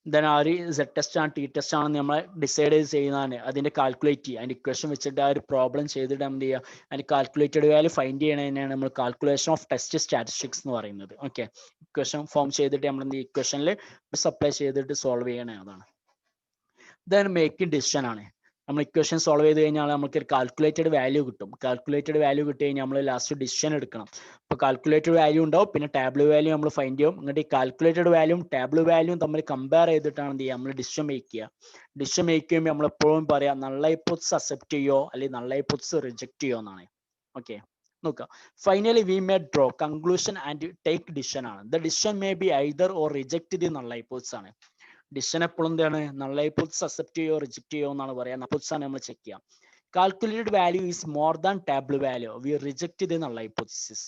then ആ ഒരു സെഡ് ടെസ്റ്റ് ആണ് ടി ടെസ്റ്റ് ആണെന്ന് നമ്മൾ ഡിസൈഡ് ചെയ്യുന്നതാണ്. അതിന്റെ കാൽക്കുലേറ്റ് ചെയ്യുക, അതിന്റെ ഇക്വേഷൻ വെച്ചിട്ട് ആ ഒരു പ്രോബ്ലം ചെയ്തിട്ട് എന്ത് ചെയ്യുക, അതിന്റെ കാൽക്കുലേറ്റഡ് വാല്യൂ ഫൈൻഡ് ചെയ്യണതിനാണ് നമ്മൾ കാൽക്കുലേഷൻ ഓഫ് ടെസ്റ്റ് സ്റ്റാറ്റിസ്റ്റിക്സ് എന്ന് പറയുന്നത്. ഓക്കെ, ഇക്വേഷൻ ഫോം ചെയ്തിട്ട് നമ്മൾ എന്ത് ഇക്വേഷനിൽ സപ്ലൈ ചെയ്തിട്ട് സോൾവ് ചെയ്യണേ അതാണ്. ദെൻ മേക്കിംഗ് ഡിസിഷൻ ആണ്. നമ്മൾ ഇക്വേഷൻ സോൾവ് ചെയ്ത് കഴിഞ്ഞാൽ നമുക്ക് ഒരു കാൽക്കുലേറ്റഡ് വാല്യൂ കിട്ടും. കാൽക്കുലേറ്റഡ് വാല്യൂ കിട്ടി കഴിഞ്ഞാൽ നമ്മൾ ലാസ്റ്റ് ഡിസിഷൻ എടുക്കണം. അപ്പോൾ കാൽക്കുലേറ്റഡ് വാല്യൂ ഉണ്ടാവും, പിന്നെ ടാബ്ലു വാല്യൂ നമ്മൾ ഫൈൻഡ് ചെയ്യും. എന്നിട്ട് ഈ കാൽക്കുലേറ്റഡ് വാല്യൂം ടാബ്ലു വാല്യൂം തമ്മിൽ കമ്പയർ ചെയ്തിട്ടാണ് എന്ത് ചെയ്യുക, നമ്മൾ ഡിസിഷൻ മേക്ക് ചെയ്യുക. ഡിസിഷൻ മേക്ക് ചെയ്യുമ്പോൾ നമ്മൾ എപ്പോഴും പറയാം നൾ ഹൈപ്പോത്തസിസ് അക്സെപ്റ്റ് ചെയ്യോ അല്ലെങ്കിൽ നൾ ഹൈപ്പോത്തസിസ് റിജക്ട് ചെയ്യോ എന്നാണ്. ഓക്കെ, നോക്കുക. Finally we may draw conclusion and take decision ആണ്. The decision may be either or reject the null hypothesis ആണ്. ഡിസിഷൻ എപ്പോഴും എന്താണ്, നൾ ഹൈപ്പോത്തസിസ് അക്സെപ്റ്റ് ചെയ്യോ റിജക്ട് ചെയ്യോ എന്നാണ് പറയാ. ഹൈപ്പോത്തസിസ് ആണ് നമ്മൾ ചെക്ക് ചെയ്യാം. Calculated value is more than table value, we reject the null hypothesis.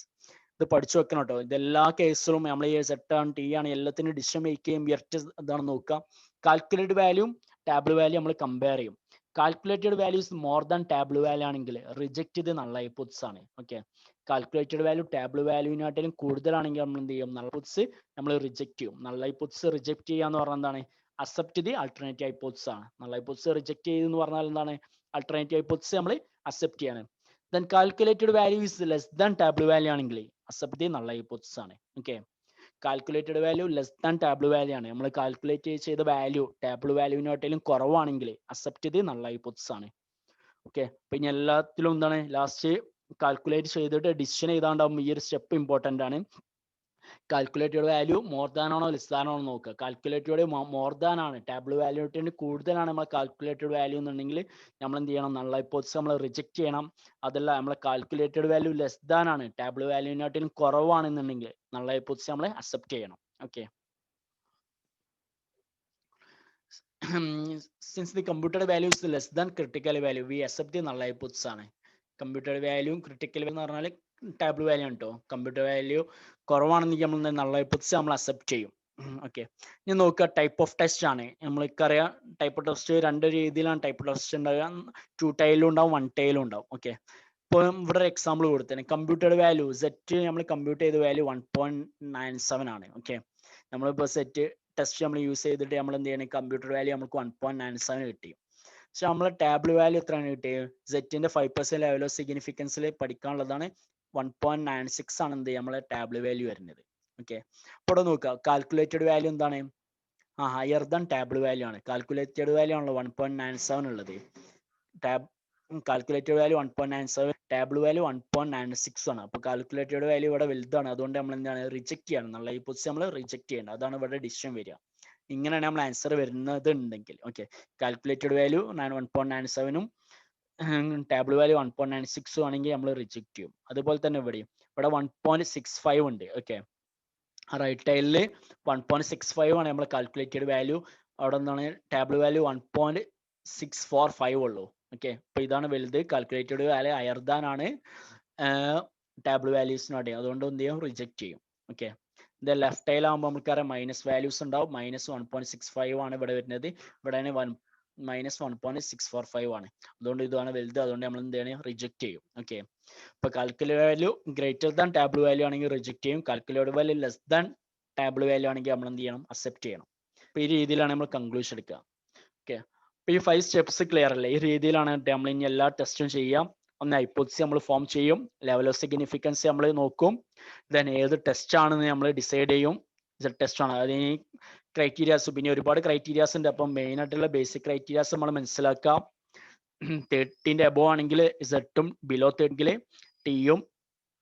ഇത് പഠിച്ചു വെക്കണം കേട്ടോ. ഇതെല്ലാ കേസിലും നമ്മൾ ഈ സെറ്റ് ആണ് ടി ആണ് എല്ലാത്തിനും ഡിസിഷൻ മേക്ക് ചെയ്യുമ്പോൾ ഒറ്റ ഇതാണ് നോക്കുക. കാൽക്കുലേറ്റഡ് വാല്യൂം ടാബ്ലു വാല്യൂ നമ്മൾ കമ്പയർ ചെയ്യും. Calculated values more than table value ആണെങ്കിൽ റിജക്ട് ദി നൾ ഹൈപ്പോത്തസിസ് ആണ്. ഓക്കെ, കാൽക്കുലേറ്റഡ് വാല്യൂ ടാബ്ലു വാല്യൂവിനാട്ടിലും കൂടുതലാണെങ്കിൽ നമ്മൾ എന്ത് ചെയ്യും, നൾ ഹൈപ്പോത്തസിസ് നമ്മൾ റിജക്ട് ചെയ്യും. നൾ ഹൈപ്പോത്തസിസ് റിജക്ട് ചെയ്യാന്ന് പറഞ്ഞാൽ എന്താണ്, അക്സെപ്റ്റ് ദി ആൾട്ടർനേറ്റീവ് ഹൈപ്പോത്തസിസ് ആണ്. നൾ ഹൈപ്പോത്തസിസ് റിജക്ട് ചെയ്തെന്ന് പറഞ്ഞാൽ എന്താണ്, ആൾട്ടർനേറ്റീവ് ഹൈപ്പോത്തസിസ് നമ്മൾ അക്സെപ്റ്റ് ചെയ്യാണ്. Then calculated value is less than table value ആണെങ്കിൽ അക്സെപ്റ്റ് ദി നൾ ഹൈപ്പോത്തസിസ് ആണ്. Okay, calculated value less than table value ആണ്. നമ്മൾ കാൽക്കുലേറ്റ് ചെയ്ത വാല്യൂ ടാബ്ലു വാല്യൂവിനാട്ടിലും കുറവാണെങ്കിൽ അക്സെപ്റ്റ് ദി നൾ ഹൈപ്പോത്തസിസ് ആണ്. ഓക്കെ, അപ്പൊ ഇനി എല്ലാത്തിലും എന്താണ് ലാസ്റ്റ് കാൽക്കുലേറ്റ് ചെയ്തിട്ട് ഡിസിഷൻ ചെയ്താണ്ടാവും. ഈ ഒരു സ്റ്റെപ്പ് ഇമ്പോർട്ടന്റ് ആണ്. കാൽക്കുലേറ്റഡ് വാല്യൂ മോർ ദാൻ ആണോ ലെസ് ദാൻ ആണോ നോക്കുക. കാൽക്കുലേറ്റഡ് മോർ ദാൻ ആണ്, ടാബ്ലു വാല്യൂട്ടിന് കൂടുതലാണ് നമ്മൾ കാൽക്കുലേറ്റഡ് വാല്യൂ എന്നുണ്ടെങ്കിൽ നമ്മൾ എന്ത് ചെയ്യണം, നൾ ഹൈപ്പോത്തസിസ് നമ്മൾ റിജക്ട് ചെയ്യണം. അതല്ല നമ്മളെ കാൽക്കുലേറ്റഡ് വാല്യൂ ലെസ് ദാൻ ആണ്, ടാബ്ലു വാല്യൂവിനാട്ടിലും കുറവാണെന്നുണ്ടെങ്കിൽ നൾ ഹൈപ്പോത്തസിസ് നമ്മൾ അക്സെപ്റ്റ് ചെയ്യണം. Okay, since the computed value is less than critical value V accept the null hypothesis ആണ്. കമ്പ്യൂട്ടഡ് വാല്യൂ ക്രിട്ടിക്കൽ വാല്യൂ എന്ന് പറഞ്ഞാൽ ടാബ്ലു വാല്യൂ ആണ് കേട്ടോ. കമ്പ്യൂട്ടർ വാല്യൂ കുറവാണെന്നെങ്കിൽ നമ്മൾ നൾ ഹൈപ്പോത്തസിസ് നമ്മൾ അക്സെപ്റ്റ് ചെയ്യും. ഓക്കെ, ഇനി നോക്കുക ടൈപ്പ് ഓഫ് ടെസ്റ്റ് ആണ്. നമ്മൾക്കറിയാം ടൈപ്പ് ഓഫ് ടെസ്റ്റ് രണ്ട് രീതിയിലാണ് ടൈപ്പ് ടെസ്റ്റ് ഉണ്ടാവുക. 2 ടൈലും ഉണ്ടാവും, 1 ടൈലും ഉണ്ടാവും. ഓക്കെ, ഇപ്പോൾ ഇവിടെ ഒരു എക്സാമ്പിൾ കൊടുത്തേനെ. കമ്പ്യൂട്ടഡ് വാല്യൂ സെറ്റ് നമ്മൾ കമ്പ്യൂട്ട് ചെയ്ത വാല്യൂ 1.97 ആണ്. ഓക്കെ, നമ്മളിപ്പോൾ സെറ്റ് ടെസ്റ്റ് നമ്മൾ യൂസ് ചെയ്തിട്ട് നമ്മൾ എന്ത് ചെയ്യണം, കമ്പ്യൂട്ടർ വാല്യൂ നമുക്ക് 1.97 കിട്ടി. പക്ഷെ നമ്മളെ ടാബ്ലു വാല്യൂ എത്രയാണ് കിട്ടിയത്, സെറ്റിന്റെ 5% ലെവൽ ഓഫ് സിഗ്നിഫിക്കൻസിൽ പഠിക്കാനുള്ളതാണ്. 1.96 ആണ് എന്ത് നമ്മളെ ടാബ്ലു വാല്യൂ വരുന്നത്. ഓക്കെ, അപ്പോൾ ഇവിടെ നോക്കുക കാൽക്കുലേറ്റഡ് വാല്യൂ എന്താണ്, ഹയർ ദാൻ ടാബ്ലു വാല്യൂ ആണ്. കാൽക്കുലേറ്റഡ് വാല്യൂ ആണല്ലോ 1.97 ഉള്ളത്. കാൽക്കുലേറ്റഡ് വാല്യൂ 1.97, ടാബ്ലു വാല്യൂ 1.96 ആണ്. അപ്പോൾ കാൽക്കുലേറ്റഡ് വാല്യൂ ഇവിടെ വലുതാണ്. അതുകൊണ്ട് നമ്മൾ എന്താണ് റിജക്ട് ചെയ്യണം, എന്നുള്ള ഈ പൊസിഷൻ നമ്മൾ റിജക്ട് ചെയ്യണം. അതാണ് ഇവിടെ ഡിസിഷൻ വരിക. ഇങ്ങനെയാണ് നമ്മൾ ആൻസർ വരുന്നത് ഉണ്ടെങ്കിൽ. ഓക്കെ, കാൽക്കുലേറ്റഡ് വാല്യൂ 1.97ഉം ടാബ്ലു വാല്യൂ 1.96 ആണെങ്കിൽ നമ്മൾ റിജക്ട് ചെയ്യും. അതുപോലെ തന്നെ ഇവിടെ 1.65 ഉണ്ട്. ഓക്കെ, റൈറ്റ് ടൈലിൽ 1.65 ആണ് നമ്മൾ കാൽക്കുലേറ്റഡ് വാല്യൂ. അവിടെ എന്താണ് ടാബ്ലു വാല്യൂ 1.645 ഉള്ളൂ. ഓക്കെ, അപ്പൊ ഇതാണ് വലുത്. കാൽക്കുലേറ്റഡ് വാല്യൂ ഹയർ ദാൻ ആണ് ടാബ്ലു വാല്യൂസിനോടെ, അതുകൊണ്ട് എന്ത് ചെയ്യും, റിജക്ട് ചെയ്യും. ഓക്കെ, ഇത് ലെഫ്റ്റ് ടൈൽ ആകുമ്പോൾ നമുക്കറിയാം മൈനസ് വാല്യൂസ് ഉണ്ടാവും. -1.65 ആണ് ഇവിടെ വരുന്നത്. ഇവിടെ -1.645 ആണ്. അതുകൊണ്ട് ഇതാണ് വലുത്. അതുകൊണ്ട് നമ്മൾ എന്ത് ചെയ്യണം, റിജക്ട് ചെയ്യും. ഓക്കെ, ഇപ്പൊ calculated value greater than table value ആണെങ്കിൽ റിജക്ട് ചെയ്യും. Calculated value less than table value ആണെങ്കിൽ നമ്മൾ എന്ത് ചെയ്യണം, അക്സെപ്റ്റ് ചെയ്യണം. അപ്പൊ ഈ രീതിയിലാണ് നമ്മൾ കൺക്ലൂഷൻ എടുക്കുക. ഓക്കെ, അപ്പൊ ഈ 5 സ്റ്റെപ്സ് ക്ലിയർ അല്ലേ? ഈ രീതിയിലാണ് നമ്മൾ ഇനി എല്ലാ ടെസ്റ്റും ചെയ്യാം. ഒന്ന് ഹൈപ്പോത്തസിസ് നമ്മൾ ഫോം ചെയ്യും, ലെവൽ ഓഫ് സിഗ്നിഫിക്കൻസ് നമ്മൾ നോക്കും, ദെൻ ഏത് ടെസ്റ്റ് ആണെന്ന് നമ്മൾ ഡിസൈഡ് ചെയ്യും. ടെസ്റ്റ് ആണ് അതിന് ക്രൈറ്റീരിയാസ്, പിന്നെ ഒരുപാട് ക്രൈറ്റീരിയാസ് ഉണ്ട്. അപ്പം മെയിൻ ആയിട്ടുള്ള ബേസിക് ക്രൈറ്റീരിയാസ് നമ്മൾ മനസ്സിലാക്കാം. 30ന്റെ എബോവ് ആണെങ്കിൽ സെറ്റും, ബിലോ 30 ടിയും,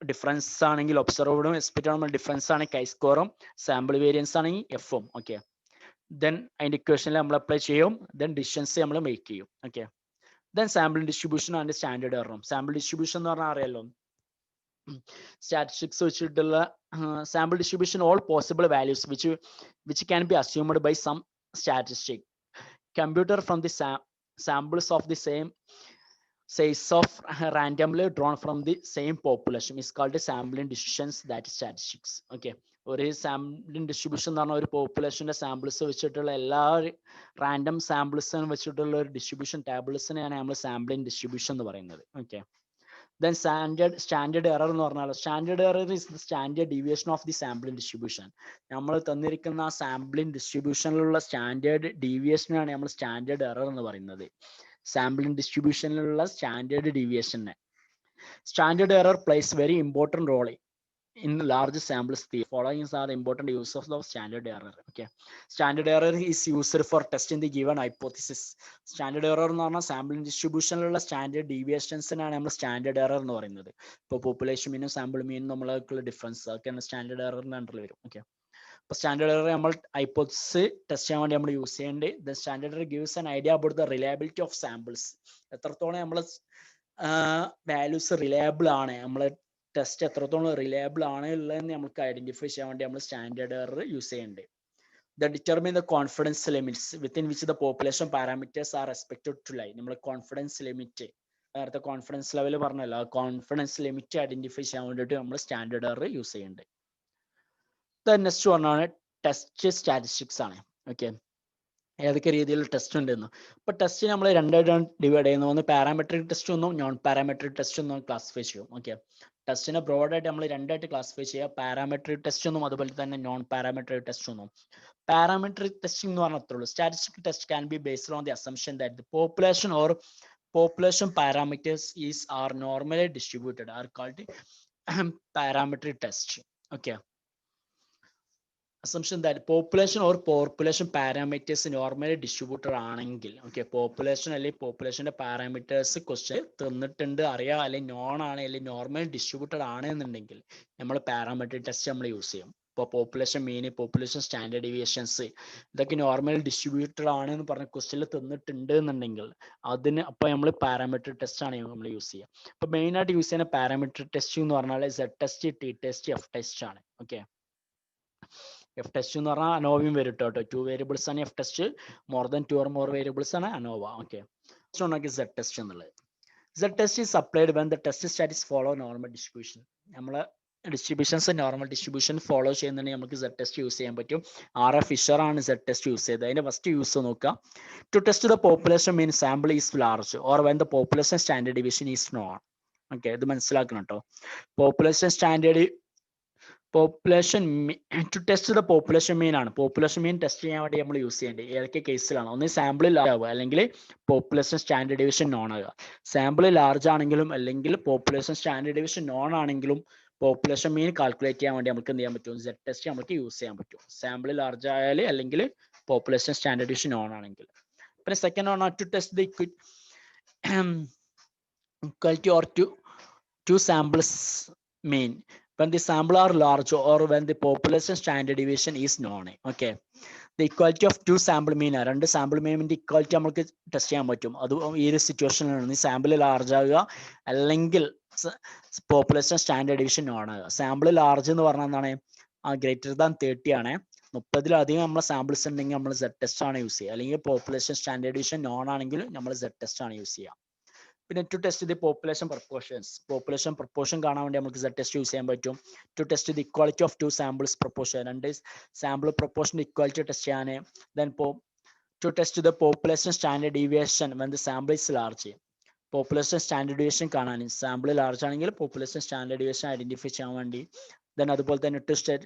ഡിഫറൻസ് ആണെങ്കിൽ ഒബ്സർവ്ഡും എക്സ്പെക്റ്റഡ് ആണെങ്കിൽ ഡിഫറൻസ് ആണ് കൈ സ്കോറും, സാമ്പിൾ വേരിയൻസ് ആണെങ്കിൽ എഫും. ഓക്കെ, ദെൻ അതിന്റെ ഇക്വേഷനിൽ നമ്മൾ അപ്ലൈ ചെയ്യും. ദെൻ ഡിസ്റ്റൻസ് നമ്മൾ മേക്ക് ചെയ്യും. Okay, then sample distribution and standard എററും. സാമ്പിൾ ഡിസ്ട്രിബ്യൂഷൻ എന്ന് പറഞ്ഞാൽ അറിയാലോ, സ്റ്റാറ്റിസ്റ്റിക്സ് വെച്ചിട്ടുള്ള sample distribution all possible values which can be assumed by some statistic computer from the samples of the same size of randomly drawn from the same population is called a sampling distributions, that is statistics. Okay, ഒരു sampling distribution എന്ന് പറഞ്ഞാൽ ഒരു പോപ്പുലേഷന്റെ samples വെച്ചിട്ടുള്ള എല്ലാ random സാമ്പിൾസും വെച്ചിട്ടുള്ള ഒരു distribution ടേബിൾസിനെയാണ് നമ്മൾ sampling distribution എന്ന് പറയുന്നത്. ഓക്കെ, Then standard error എന്ന് പറഞ്ഞാൽ standard error is the standard deviation of the sampling distribution. നമ്മൾ തന്നിരിക്കുന്ന ആ സാമ്പിളിംഗ് ഡിസ്ട്രിബ്യൂഷനിലുള്ള സ്റ്റാൻഡേർഡ് ഡീവിയേഷനാണ് നമ്മൾ സ്റ്റാൻഡേർഡ് എറർ എന്ന് പറയുന്നത്. സാമ്പിളിംഗ് ഡിസ്ട്രിബ്യൂഷനിലുള്ള സ്റ്റാൻഡേർഡ് ഡീവിയേഷനെ standard error plays very important role in large samples. The following are the important use of the standard error. Okay, standard error is used for testing the given hypothesis. Standard error എന്ന് പറഞ്ഞാൽ sampling ഡിസ്ട്രിബ്യൂഷനിലുള്ള standard ഡീവിയേഷൻസിനാണ് നമ്മൾ standard error എന്ന് പറയുന്നത്. ഇപ്പോൾ population മീനും sample മീനും നമ്മൾക്കുള്ള difference അതൊക്കെയാണ് സ്റ്റാൻഡേർഡ് എററിന്റെ അണ്ടറിൽ വരും. ഓക്കെ, അപ്പോൾ സ്റ്റാൻഡേർഡ് എറർ നമ്മൾ ഹൈപ്പോത്തിസിസ് ടെസ്റ്റ് ചെയ്യാൻ വേണ്ടി നമ്മൾ യൂസ് ചെയ്യേണ്ടത്. The standard error gives an idea about the reliability of samples. എത്രത്തോളം നമ്മൾ വാല്യൂസ് റിലയബിൾ ആണ്, നമ്മൾ ടെസ്റ്റ് എത്രത്തോളം റിലയബിൾ ആണ് ഉള്ളതെന്ന് നമുക്ക് ഐഡന്റിഫൈ ചെയ്യാൻ വേണ്ടി നമ്മൾ സ്റ്റാൻഡേർഡ് എറർ യൂസ് ചെയ്യേണ്ടത്. The determine the confidence limits within which the population parameters are expected to lie. നമ്മൾ കോൺഫിഡൻസ് ലിമിറ്റ്, നേരത്തെ കോൺഫിഡൻസ് ലെവൽ പറഞ്ഞല്ലോ, ആ കോൺഫിഡൻസ് ലിമിറ്റ് ഐഡന്റിഫൈ ചെയ്യാൻ വേണ്ടിയിട്ട് നമ്മൾ സ്റ്റാൻഡേർഡ് എറർ യൂസ് ചെയ്യേണ്ടത്. നെക്സ്റ്റ് പറഞ്ഞാണ് ടെസ്റ്റ് സ്റ്റാറ്റിസ്റ്റിക്സ് ആണ്. ഓക്കെ, ഏതൊക്കെ രീതിയിൽ ടെസ്റ്റ് ഉണ്ടെന്ന്. ഇപ്പൊ ടെസ്റ്റ് നമ്മൾ രണ്ടായിട്ടാണ് ഡിവൈഡ് ചെയ്യുന്നത്. ഒന്ന് പാരാമെട്രിക് ടെസ്റ്റ് ഒന്നും നോൺ പാരാമെട്രിക് ടെസ്റ്റ് ഒന്നും ക്ലാസിഫൈ ചെയ്യും. ഓക്കെ, ടെസ്റ്റിനെ ബ്രോഡായിട്ട് നമ്മൾ രണ്ടായിട്ട് ക്ലാസിഫൈ ചെയ്യുക, പാരാമെട്രിക് ടെസ്റ്റ് ഒന്നും അതുപോലെ തന്നെ നോൺ പാരാമെട്രിക് ടെസ്റ്റ് ഒന്നും. പാരാമെട്രിക് ടെസ്റ്റിംഗ് എന്ന് പറഞ്ഞാൽ അത്രേ ഉള്ളൂ. Statistic test can be based on the assumption that the population or population parameters are normally distributed are called parametric test. Okay, assumption that population or population parameters normally distributed ആണെങ്കിൽ, okay, population അല്ലെങ്കിൽ പോപ്പുലേഷന്റെ parameters question തന്നിട്ടുണ്ട് അറിയാം, അല്ലെങ്കിൽ non ആണ് അല്ലെങ്കിൽ normal distributed ആണ് എന്നുണ്ടെങ്കിൽ നമ്മൾ പാരാമെട്രിക് ടെസ്റ്റ് നമ്മൾ യൂസ് ചെയ്യും. ഇപ്പോൾ പോപ്പുലേഷൻ മീൻ, പോപ്പുലേഷൻ സ്റ്റാൻഡേർഡ് ഡീവിയേഷൻസ് ഇതൊക്കെ നോർമൽ ഡിസ്ട്രിബ്യൂട്ടഡ് ആണ് എന്ന് പറഞ്ഞ ക്വസ്റ്റ്യനിൽ തന്നിട്ടുണ്ട് എന്നുണ്ടെങ്കിൽ അതിന് അപ്പോൾ നമ്മൾ പാരാമെട്രിക് ടെസ്റ്റ് ആണ് നമ്മൾ യൂസ് ചെയ്യുക. അപ്പോൾ മെയിൻ ആയിട്ട് യൂസ് ചെയ്യുന്ന പാരാമെട്രിക് ടെസ്റ്റ് എന്ന് പറഞ്ഞാൽ Z test, T test, F test ആണ്. ഓക്കെ, എഫ് ടെസ്റ്റ് എന്ന് പറഞ്ഞാൽ അനോവയും വരും കേട്ടോ. 2 വേരിയബിൾസ് ആണ് F test, more than 2 or more variables ആണ് അനോവ. ഓക്കെ, സെഡ് ടെസ്റ്റ് എന്നുള്ളത്. Z test is applied when the test statistics follow normal distribution. നമ്മൾ ഡിസ്ട്രിബ്യൂഷൻസ് നോർമൽ ഡിസ്ട്രിബ്യൂഷൻ ഫോളോ ചെയ്യുന്നുണ്ടെങ്കിൽ നമുക്ക് സെഡ് ടെസ്റ്റ് യൂസ് ചെയ്യാൻ പറ്റും. R.F. ഫിഷർ ആണ് Z test use ചെയ്തത്. അതിന്റെ ഫസ്റ്റ് യൂസ് നോക്കുക. To test the population mean sample is large or when the population standard division is known. Okay, ഇത് മനസ്സിലാക്കണം കേട്ടോ. Population standard population to test the population mean ആണ്. Population മീൻ test ചെയ്യാൻ വേണ്ടി നമ്മൾ യൂസ് ചെയ്യേണ്ടത് ഏതൊക്കെ കേസിലാണ്? ഒന്ന് സാമ്പിൾ ആവുക അല്ലെങ്കിൽ പോപ്പുലേഷൻ സ്റ്റാൻഡേർഡ് ഡിവിഷൻ നോൺ ആകുക. സാമ്പിൾ ലാർജ് ആണെങ്കിലും അല്ലെങ്കിൽ പോപ്പുലേഷൻ സ്റ്റാൻഡേർഡ് ഡിവിഷൻ നോൺ ആണെങ്കിലും പോപ്പുലേഷൻ മീൻ കാൽക്കുലേറ്റ് ചെയ്യാൻ വേണ്ടി നമുക്ക് എന്ത് ചെയ്യാൻ പറ്റും? സെഡ് ടെസ്റ്റ് നമുക്ക് യൂസ് ചെയ്യാൻ പറ്റും. സാമ്പിൾ ലാർജ് ആയാൽ അല്ലെങ്കിൽ പോപ്പുലേഷൻ സ്റ്റാൻഡേർഡ് ഡിവിഷൻ നോൺ ആണെങ്കിൽ. പിന്നെ സെക്കൻഡ് ആണ് to test the equality or two samples mean when the sample are large or when the population standard deviation is known. Okay, the equality of two sample mean രണ്ട് sample മീനിന്റെ equality നമുക്ക് test ചെയ്യാൻ പറ്റും. അത് ഈ ഒരു സിറ്റുവേഷനിലാണ് sample large ആകുക അല്ലെങ്കിൽ പോപ്പുലേഷൻ സ്റ്റാൻഡേർഡ് ഡിവിഷൻ നോൺ ആകുക. സാമ്പിൾ ലാർജ് എന്ന് പറഞ്ഞാൽ എന്താണ്? ഗ്രേറ്റർ ദാൻ 30 ആണ്. 30-ലധികം നമ്മളെ സാമ്പിൾസ് ഉണ്ടെങ്കിൽ നമ്മൾ സെഡ് ടെസ്റ്റ് ആണ് യൂസ് ചെയ്യുക. അല്ലെങ്കിൽ പോപ്പുലേഷൻ സ്റ്റാൻഡേർഡ് ഡിവിഷൻ നോൺ ആണെങ്കിൽ നമ്മൾ സെഡ് ടെസ്റ്റ് ആണ് യൂസ് ചെയ്യുക. പിന്നെ to test the population proportions, population proportion കാണാൻ വേണ്ടി നമുക്ക് സെഡ് ടെസ്റ്റ് യൂസ് ചെയ്യാൻ പറ്റും. To test the equality of two samples proportion, രണ്ട് സാമ്പിൾ പ്രൊപ്പോർഷൻ്റെ ഇക്വാലിറ്റി ടെസ്റ്റ് ചെയ്യാൻ. Then to test the population standard deviation when the sample is large, population standard deviation കാണാൻ. Sample large ആണെങ്കിൽ population standard deviation identify ചെയ്യാൻ വേണ്ടി. Then അതുപോലെ തന്നെ to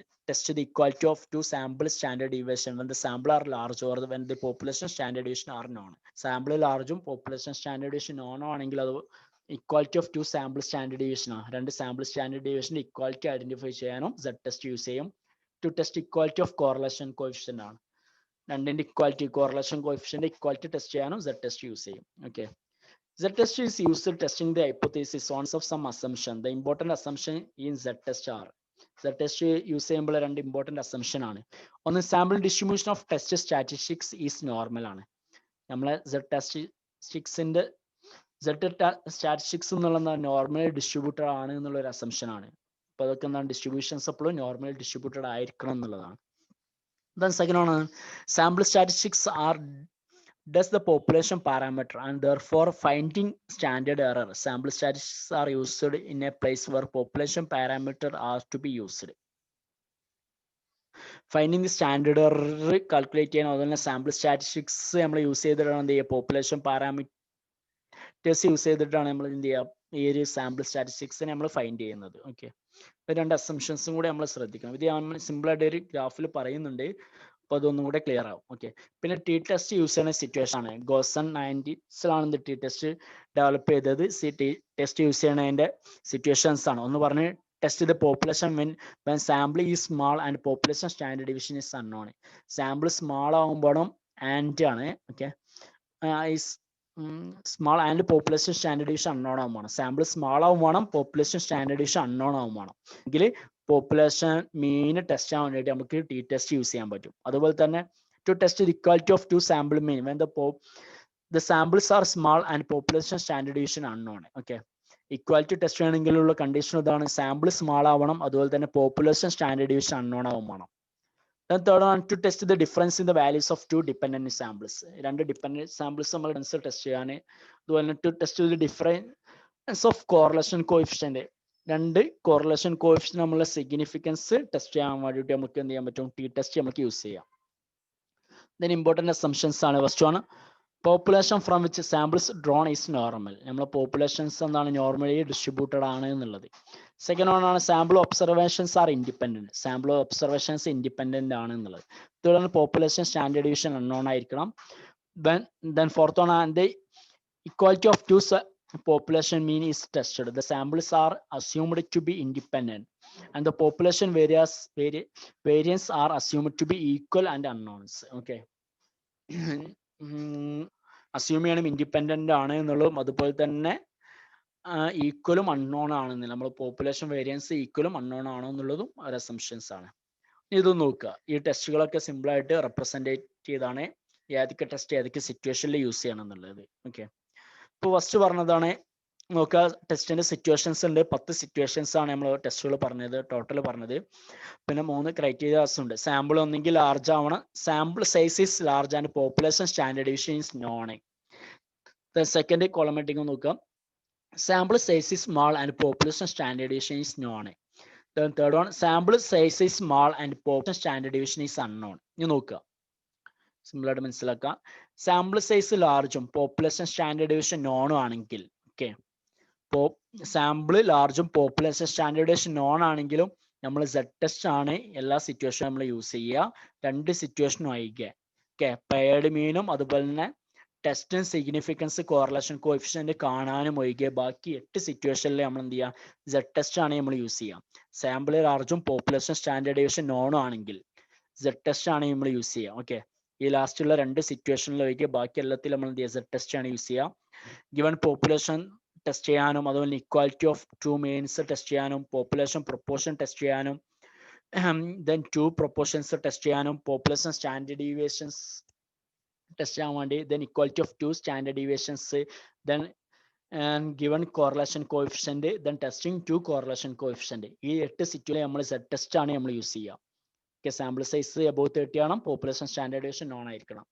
test the equality of two sample standard deviation when the sample are large or when the population standard deviation are known. Sample ലാർജും population standard deviation നോണോ ആണെങ്കിൽ അത് equality of two sample standard deviation ആണ്. രണ്ട് sample standard ഡീവിയേഷൻ്റെ equality identify ചെയ്യാനും Z test use ചെയ്യും. To test equality of correlation coefficient ആണ്. രണ്ടിന്റെ equality, correlation coefficient equality test ചെയ്യാനും സെഡ് ടെസ്റ്റ് യൂസ് ചെയ്യും. Okay, Z test is used to testing the hypothesis on of some assumption. The important assumption in Z test are Z test use ചെയ്യുമ്പോൾ രണ്ട് important assumption ആണ്. ഒന്ന് sample distribution of test statistics is normal ആണ്. നമ്മളെ Z സ്റ്റാറ്റിസ്റ്റിക്സിന്റെ statistics എന്നുള്ള normal distributed ആണ് എന്നുള്ള ഒരു അസംഷൻ ആണ്. അപ്പൊ അതൊക്കെ എന്താണ്? ഡിസ്ട്രിബ്യൂഷൻസ് എപ്പോഴും നോർമൽ ഡിസ്ട്രിബ്യൂട്ടഡ് ആയിരിക്കണം എന്നുള്ളതാണ്. Then second one, sample statistics are does the population parameter and therefore finding standard error. Sample statistics are used in a place where population parameter are to be used. Finding the standard error calculate ചെയ്യാൻ അതുപോലെ sample statistics നമ്മൾ use ചെയ്തിട്ടാണ് എന്ത് ചെയ്യുക? Population parameter test use ചെയ്തിട്ടാണ് നമ്മൾ എന്ത് ചെയ്യുക, ഈ ഒരു സാമ്പിൾ സ്റ്റാറ്റിസ്റ്റിക്സിനെ നമ്മൾ ഫൈൻഡ് ചെയ്യുന്നത്. ഓക്കെ, രണ്ട് അസംഷൻസും കൂടെ നമ്മൾ ശ്രദ്ധിക്കണം. ഇത് നമ്മൾ സിമ്പിളായിട്ട് ഒരു ഗ്രാഫിൽ പറയുന്നുണ്ട്, അപ്പോൾ അതൊന്നും കൂടെ ക്ലിയർ ആവും. ഓക്കെ, പിന്നെ ടി ടെസ്റ്റ് യൂസ് ചെയ്യുന്ന സിറ്റുവേഷൻ ആണ്. Gosset 90s T test develop ചെയ്തത്. ടി ടെസ്റ്റ് യൂസ് ചെയ്യണതിന്റെ സിറ്റുവേഷൻസ് ആണ്. ഒന്ന് പറഞ്ഞ് test the population when sample is small and population standard division is unknown. Sample small ആകുമ്പോഴും ആൻഡ് ആണ്. Okay, small and population standard division unknown ആവും വേണം. Sample small ആവും വേണം, പോപ്പുലേഷൻ സ്റ്റാൻഡേർഡ് ഡിവിഷൻ അൺനോൺ ആവും വേണം. എങ്കിൽ പോപ്പുലേഷൻ മീൻ ടെസ്റ്റ് ആവാൻ വേണ്ടിയിട്ട് നമുക്ക് ടി ടെസ്റ്റ് യൂസ് ചെയ്യാൻ പറ്റും. അതുപോലെ തന്നെ to test the equality of two sample mean when the samples are small and population standard division unknown. Okay, equality test ചെയ്യണമെങ്കിലുള്ള കണ്ടീഷൻ ഇതാണ്, സാമ്പിൾ സ്മാൾ ആവണം, അതുപോലെ തന്നെ പോപ്പുലേഷൻ സ്റ്റാൻഡേർഡ് ഡിവിഷൻ അൺനോൺ ആവും വേണം. Then third one, to test the difference in the values of two dependent samples. രണ്ട് dependent samples നമ്മൾ test ചെയ്യാൻ. അതുപോലെ to test the difference of correlation coefficient. രണ്ട് കോറിലേഷൻ കോഎഫിഷ്യന്റ് നമ്മളുടെ സിഗ്നിഫിക്കൻസ് ടെസ്റ്റ് ചെയ്യാൻ വേണ്ടിയിട്ട് നമുക്ക് എന്ത് ചെയ്യാൻ പറ്റും, ടി ടെസ്റ്റ് നമുക്ക് യൂസ് ചെയ്യാം. then important assumptions ആണ്. ഫസ്റ്റ് ആണ് population from which samples drawn is normal. നമ്മളെ പോപ്പുലേഷൻസ് എന്താണ്, നോർമലി ഡിസ്ട്രിബ്യൂട്ടഡ് ആണ് എന്നുള്ളത്. സെക്കൻഡ് വൺ ആണ് sample observations are independent. Sample observations independent ആണ് എന്നുള്ളത്. തുടർന്ന് പോപ്പുലേഷൻ സ്റ്റാൻഡേർഡ് ഡിവിഷൻ അൺനോൺ ആയിരിക്കണം. then fourth one ആണ് the equality of two population mean is tested. The samples are assumed to be independent and the population variance are assumed to be equal and unknowns. Okay, assume ചെയ്യണം independent ആണ് എന്നുള്ളതും അതുപോലെ തന്നെ ഈക്വലും unknown ആണെന്നില്ല. നമ്മൾ population variance ഈക്വലും unknown ആണോ എന്നുള്ളതും ഒരു assumptions ആണ്. ഇതൊന്ന് നോക്കുക. ഈ ടെസ്റ്റുകളൊക്കെ സിമ്പിൾ ആയിട്ട് റെപ്രസെന്റ് ചെയ്താണ് ഏതൊക്കെ ടെസ്റ്റ് ഏതൊക്കെ സിറ്റുവേഷനിൽ യൂസ് ചെയ്യണം എന്നുള്ളത്. ഓക്കെ, ഇപ്പോൾ ഫസ്റ്റ് പറഞ്ഞതാണ് നോക്കുക, ടെസ്റ്റിന്റെ സിറ്റുവേഷൻസ് ഉണ്ട്. 10 സിറ്റുവേഷൻസ് ആണ് നമ്മൾ ടെസ്റ്റുകൾ പറഞ്ഞത്, ടോട്ടൽ പറഞ്ഞത്. പിന്നെ 3 ക്രൈറ്റീരിയാസ് ഉണ്ട്. സാമ്പിൾ ഒന്നെങ്കിൽ ലാർജ് ആവണം, sample size is large and population standard division is known. Second കോളമെറ്റിംഗ് നോക്കുക, sample size is small and population standard division is known. Third one sample size is small and population standard division is unknown. ഇനി നോക്കുക, simple ആയിട്ട് മനസ്സിലാക്കുക. Sample size ലാർജും population standard division നോണും ആണെങ്കിൽ, okay, sample ലാർജും പോപ്പുലേഷൻ സ്റ്റാൻഡേർഡ് ഡിവിഷൻ നോൺ ആണെങ്കിലും നമ്മൾ സെഡ് ടെസ്റ്റ് ആണ് എല്ലാ സിറ്റുവേഷനും നമ്മൾ യൂസ് ചെയ്യുക. രണ്ട് സിറ്റുവേഷനും ആയിരിക്കുക. ഓക്കെ, പെയർഡ് മീനും അതുപോലെ തന്നെ ടെസ്റ്റും സിഗ്നിഫിക്കൻസ് കോറിലേഷൻ കോഎഫിഷ്യന്റ് കാണാനും ഒഴികെ ബാക്കി 8 സിറ്റുവേഷനിൽ നമ്മൾ എന്ത് ചെയ്യുക, സെഡ് ടെസ്റ്റ് ആണ് നമ്മൾ യൂസ് ചെയ്യുക. സാമ്പിൾ ലാർജും പോപ്പുലേഷൻ സ്റ്റാൻഡേർഡ് ഡിവിഷൻ നോണും ആണെങ്കിൽ സെഡ് ടെസ്റ്റ് ആണ് നമ്മൾ യൂസ് ചെയ്യുക. ഓക്കെ, ഈ ലാസ്റ്റുള്ള 2 സിറ്റുവേഷനിൽ ഒഴികെ ബാക്കി എല്ലാത്തിലും നമ്മൾ എന്ത് ചെയ്യുക, സെഡ് ടെസ്റ്റ് ആണ് യൂസ് ചെയ്യുക. ഗിവൺ പോപ്പുലേഷൻ ടെസ്റ്റ് ചെയ്യാനും അതുപോലെ equality of to means test ചെയ്യാനും പോപ്പുലേഷൻ പ്രൊപ്പോർഷൻ ടെസ്റ്റ് ചെയ്യാനും then ടു പ്രൊപ്പോർഷൻസ് ടെസ്റ്റ് ചെയ്യാനും പോപ്പുലേഷൻ സ്റ്റാൻഡേർഡ് ഡീവിയേഷൻസ് ടെസ്റ്റ് ചെയ്യാൻ വേണ്ടി then equality of two standard deviations, then given correlation coefficient, then testing two correlation coefficient. ഈ 8 സിറ്റുവേഷനിൽ നമ്മൾ Z test ആണ് നമ്മൾ യൂസ് ചെയ്യുക. ഓക്കെ, സാമ്പിൾ സൈസ് above 30 ആണ്, പോപ്പുലേഷൻ സ്റ്റാൻഡേർഡ് ഡീവിയേഷൻ നോൺ ആയിരിക്കണം.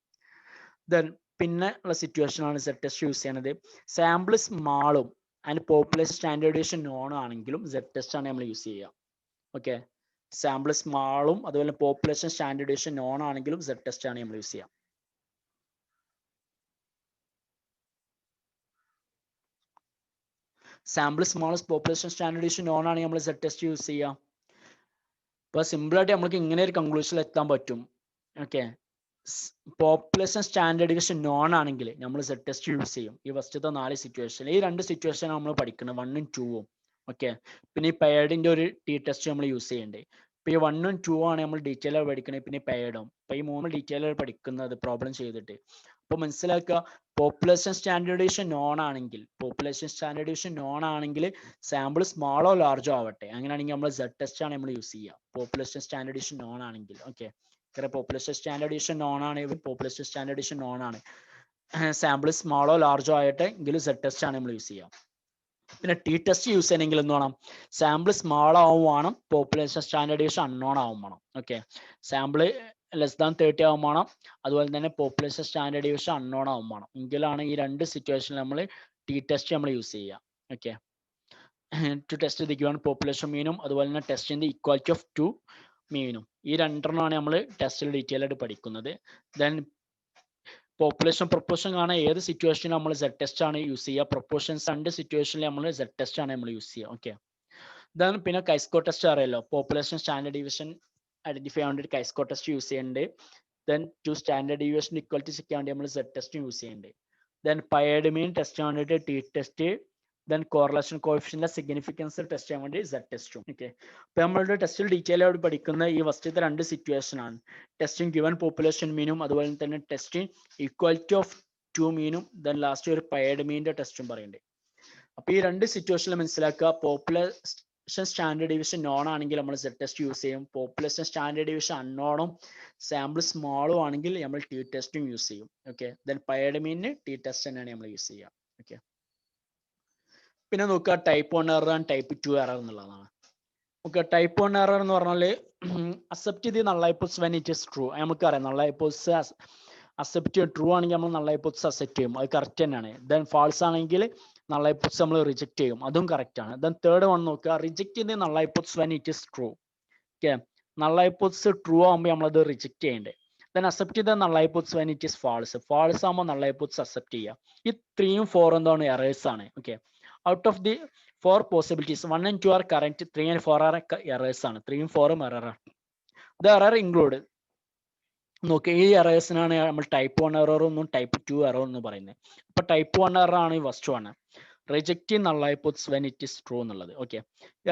then പിന്നെ ഉള്ള സിറ്റുവേഷൻ ആണ് സെഡ് ടെസ്റ്റ് യൂസ് ചെയ്യുന്നത്. സാമ്പിൾ സ്മാളും and population standard deviation known ആണെങ്കിലും സെഡ് ടെസ്റ്റ് ആണ് നമ്മൾ യൂസ് ചെയ്യുക. ഓക്കെ, സാമ്പിൾ സ്മാളും അതുപോലെ പോപ്പുലേഷൻ സ്റ്റാൻഡേർഡ് ഡീവിയേഷൻ നോൺ ആണെങ്കിലും സെഡ് ടെസ്റ്റ് ആണ് നമ്മൾ യൂസ് ചെയ്യുക. Sample smallest population standard deviation known ആണെങ്കിൽ നമ്മൾ സെഡ് ടെസ്റ്റ് യൂസ് ചെയ്യാം. ഇപ്പൊ സിമ്പിൾ ആയിട്ട് നമുക്ക് ഇങ്ങനെ ഒരു കൺക്ലൂഷനിൽ എത്താൻ പറ്റും. Okay, population standard deviation known ആണെങ്കിൽ നമ്മൾ സെഡ് ടെസ്റ്റ് യൂസ് ചെയ്യും. ഈ ഫസ്റ്റത്തെ 4 സിറ്റുവേഷൻ, ഈ 2 സിറ്റുവേഷൻ നമ്മൾ പഠിക്കുന്നത് 1ഉം 2ഉം. ഓക്കെ, പിന്നെ ഈ പെയർഡിന്റെ ഒരു ടി ടെസ്റ്റ് നമ്മൾ യൂസ് ചെയ്യണ്ടേ. ഇപ്പൊ ഈ 1ഉം 2ഉം ആണ് നമ്മൾ ഡീറ്റെയിൽ ആയി പഠിക്കണത്. പിന്നെ പെയർഡും. അപ്പൊ ഈ 3 ഡീറ്റെയിൽ ആയി പഠിക്കുന്നത് പ്രോബ്ലം ചെയ്തിട്ട്. അപ്പൊ മനസ്സിലാക്കുക, പോപ്പുലേഷൻ സ്റ്റാൻഡേർഡ് ഡീവിയേഷൻ നോൺ ആണെങ്കിൽ സാമ്പിൾ സ്മാളോ ലാർജോ ആവട്ടെ, അങ്ങനെയാണെങ്കിൽ നമ്മൾ സെഡ് ടെസ്റ്റ് ആണ് നമ്മൾ യൂസ് ചെയ്യുക. പോപ്പുലേഷൻ സ്റ്റാൻഡേർഡ് ഡീവിയേഷൻ നോൺ ആണെങ്കിൽ. Okay, population standard deviation non ആണ്, പോപ്പുലേഷൻ സ്റ്റാൻഡേർഡ് ഡീവിയേഷൻ നോൺ ആണ്, സാമ്പിൾ സ്മാളോ ലാർജോ ആയിട്ട് എങ്കിലും സെഡ് ടെസ്റ്റ് ആണ് നമ്മൾ യൂസ് ചെയ്യുക. പിന്നെ ടി ടെസ്റ്റ് യൂസ് ചെയ്യണമെങ്കിൽ എന്ത് വേണം, സാമ്പിൾ സ്മാൾ ആവും വേണം, പോപ്പുലേഷൻ സ്റ്റാൻഡേർഡ് ഡീവിയേഷൻ അൺനോൺ ആവും വേണം. ഓക്കെ, സാമ്പിൾ ലെസ് ദാൻ 30 ആവും വേണം, അതുപോലെ തന്നെ പോപ്പുലേഷൻ സ്റ്റാൻഡേർഡ് ഡീവിയേഷൻ അൺനോൺ ആവും വേണം. എങ്കിലാണ് ഈ 2 സിറ്റുവേഷനിൽ നമ്മൾ ടി ടെസ്റ്റ് നമ്മൾ യൂസ് ചെയ്യുക. Okay, to test the given population മീനും അതുപോലെ തന്നെ ടെസ്റ്റിന്റെ ഇക്വാലിറ്റി ഓഫ് ടു മീനും. ഈ 2 നമ്മൾ ടെസ്റ്റിൽ ഡീറ്റെയിൽ ആയിട്ട് പഠിക്കുന്നത്. ദെൻ പോപ്പുലേഷൻ പ്രൊപ്പോർഷൻ കാണാൻ ഏത് സിറ്റുവേഷനിൽ നമ്മൾ സെഡ് ടെസ്റ്റ് ആണ് യൂസ് ചെയ്യുക. പ്രൊപ്പോർഷൻസ് രണ്ട് സിറ്റുവേഷനിൽ നമ്മൾ സെഡ് ടെസ്റ്റ് ആണ് നമ്മൾ യൂസ് ചെയ്യുക. ഓക്കെ, ഇതാണ്. പിന്നെ കൈസ്കോ ടെസ്റ്റ് അറിയാലോ, പോപ്പുലേഷൻ സ്റ്റാൻഡേർഡ് ഡീവിയേഷൻ ഐഡന്റിഫൈ ചെയ്യാൻ വേണ്ടി കൈസ്കോ ടെസ്റ്റ് യൂസ് ചെയ്യുന്നുണ്ട്. Then to standard deviation equality check ചെയ്യാൻ വേണ്ടി നമ്മൾ സെഡ് ടെസ്റ്റ് യൂസ് ചെയ്യുന്നുണ്ട്. ദെൻ പയേർഡ് മീൻ ടെസ്റ്റ് ചെയ്യാൻ വേണ്ടിയിട്ട് T test, then correlation coefficient significance test ചെയ്യാൻ വേണ്ടി സെഡ് ടെസ്റ്റും. ഓക്കെ, ഇപ്പൊ നമ്മളുടെ ടെസ്റ്റിൽ ഡീറ്റെയിൽ ആയിട്ട് പഠിക്കുന്ന ഈ ഫസ്റ്റത്തെ രണ്ട് സിറ്റുവേഷൻ ആണ്. ടെസ്റ്റിംഗ് ഗിവൻ പോപ്പുലേഷൻ മീനും അതുപോലെ തന്നെ ടെസ്റ്റിംഗ് ഈക്വാലിറ്റി ഓഫ് ടു മീനും, ദെൻ ലാസ്റ്റ് ഒരു പയേർഡ് മീനിന്റെ ടെസ്റ്റും പറയുന്നുണ്ട്. അപ്പൊ ഈ രണ്ട് സിറ്റുവേഷനിൽ മനസ്സിലാക്കുക, പോപ്പുലേഷൻ സ്റ്റാൻഡേർഡ് ഡീവിയേഷൻ നോൺ ആണെങ്കിൽ നമ്മൾ സെഡ് ടെസ്റ്റ് യൂസ് ചെയ്യും. പോപ്പുലേഷൻ സ്റ്റാൻഡേർഡ് ഡീവിയേഷൻ അൺനോണും സാമ്പിൾ സ്മോളും ആണെങ്കിൽ നമ്മൾ ടി ടെസ്റ്റും യൂസ് ചെയ്യും. ഓക്കെ, ദെൻ പയേർഡ് മീനിന് ടി ടെസ്റ്റ് തന്നെയാണ് നമ്മൾ യൂസ് ചെയ്യുക. ഓക്കെ, പിന്നെ നോക്കുക type 1 error and type 2 error എന്നുള്ളതാണ്. ഓക്കെ, ടൈപ്പ് 1 എറർ എന്ന് പറഞ്ഞാൽ അക്സെപ്റ്റ് ചെയ്ത് null hypothesis when it is true. നമുക്കറിയാം നൾ ഹൈപ്പോത്തസിസ് അക്സെപ്റ്റ് ചെയ്യും. ട്രൂ ആണെങ്കിൽ നമ്മൾ നൾ ഹൈപ്പോത്തസിസ് അക്സെപ്റ്റ് ചെയ്യും, അത് കറക്റ്റ് തന്നെയാണ്. ദെൻ ഫാൾസ് ആണെങ്കിൽ നൾ ഹൈപ്പോത്തസിസ് നമ്മൾ റിജക്ട് ചെയ്യും, അതും കറക്റ്റ് ആണ്. ദെൻ തേർഡ് വൺ നോക്കുക, റിജക്ട് ചെയ്ത് null hypothesis when it is true. Okay, null hypothesis true ആകുമ്പോൾ നമ്മളത് റിജക്ട് ചെയ്യേണ്ടത്. ദെൻ അക്സെപ്റ്റ് ചെയ്ത null hypothesis when it is false. False ആകുമ്പോൾ നൾ ഹൈപ്പോത്തസിസ് അക്സെപ്റ്റ് ചെയ്യുക. ഈ 3ഉം 4ഉം എന്താണ് എറേഴ്സ് ആണ്. Okay, out of the 4 possibilities 1 and 2 are correct, 3 and 4 are errors ആണ്. 3ഉം 4ഉം എറർ ആണ്. ദ എറർ ഇൻക്ലൂഡ് നോക്കുക, ഈ എറേഴ്സിനാണ് നമ്മൾ ടൈപ്പ് 1 എറർ എന്നും ടൈപ്പ് 2 എറർ എന്ന് പറയുന്നത്. അപ്പൊ ടൈപ്പ് 1 എറർ ആണ് ഈ first one, reject null hypothesis when it is true എന്നുള്ളത്. Okay,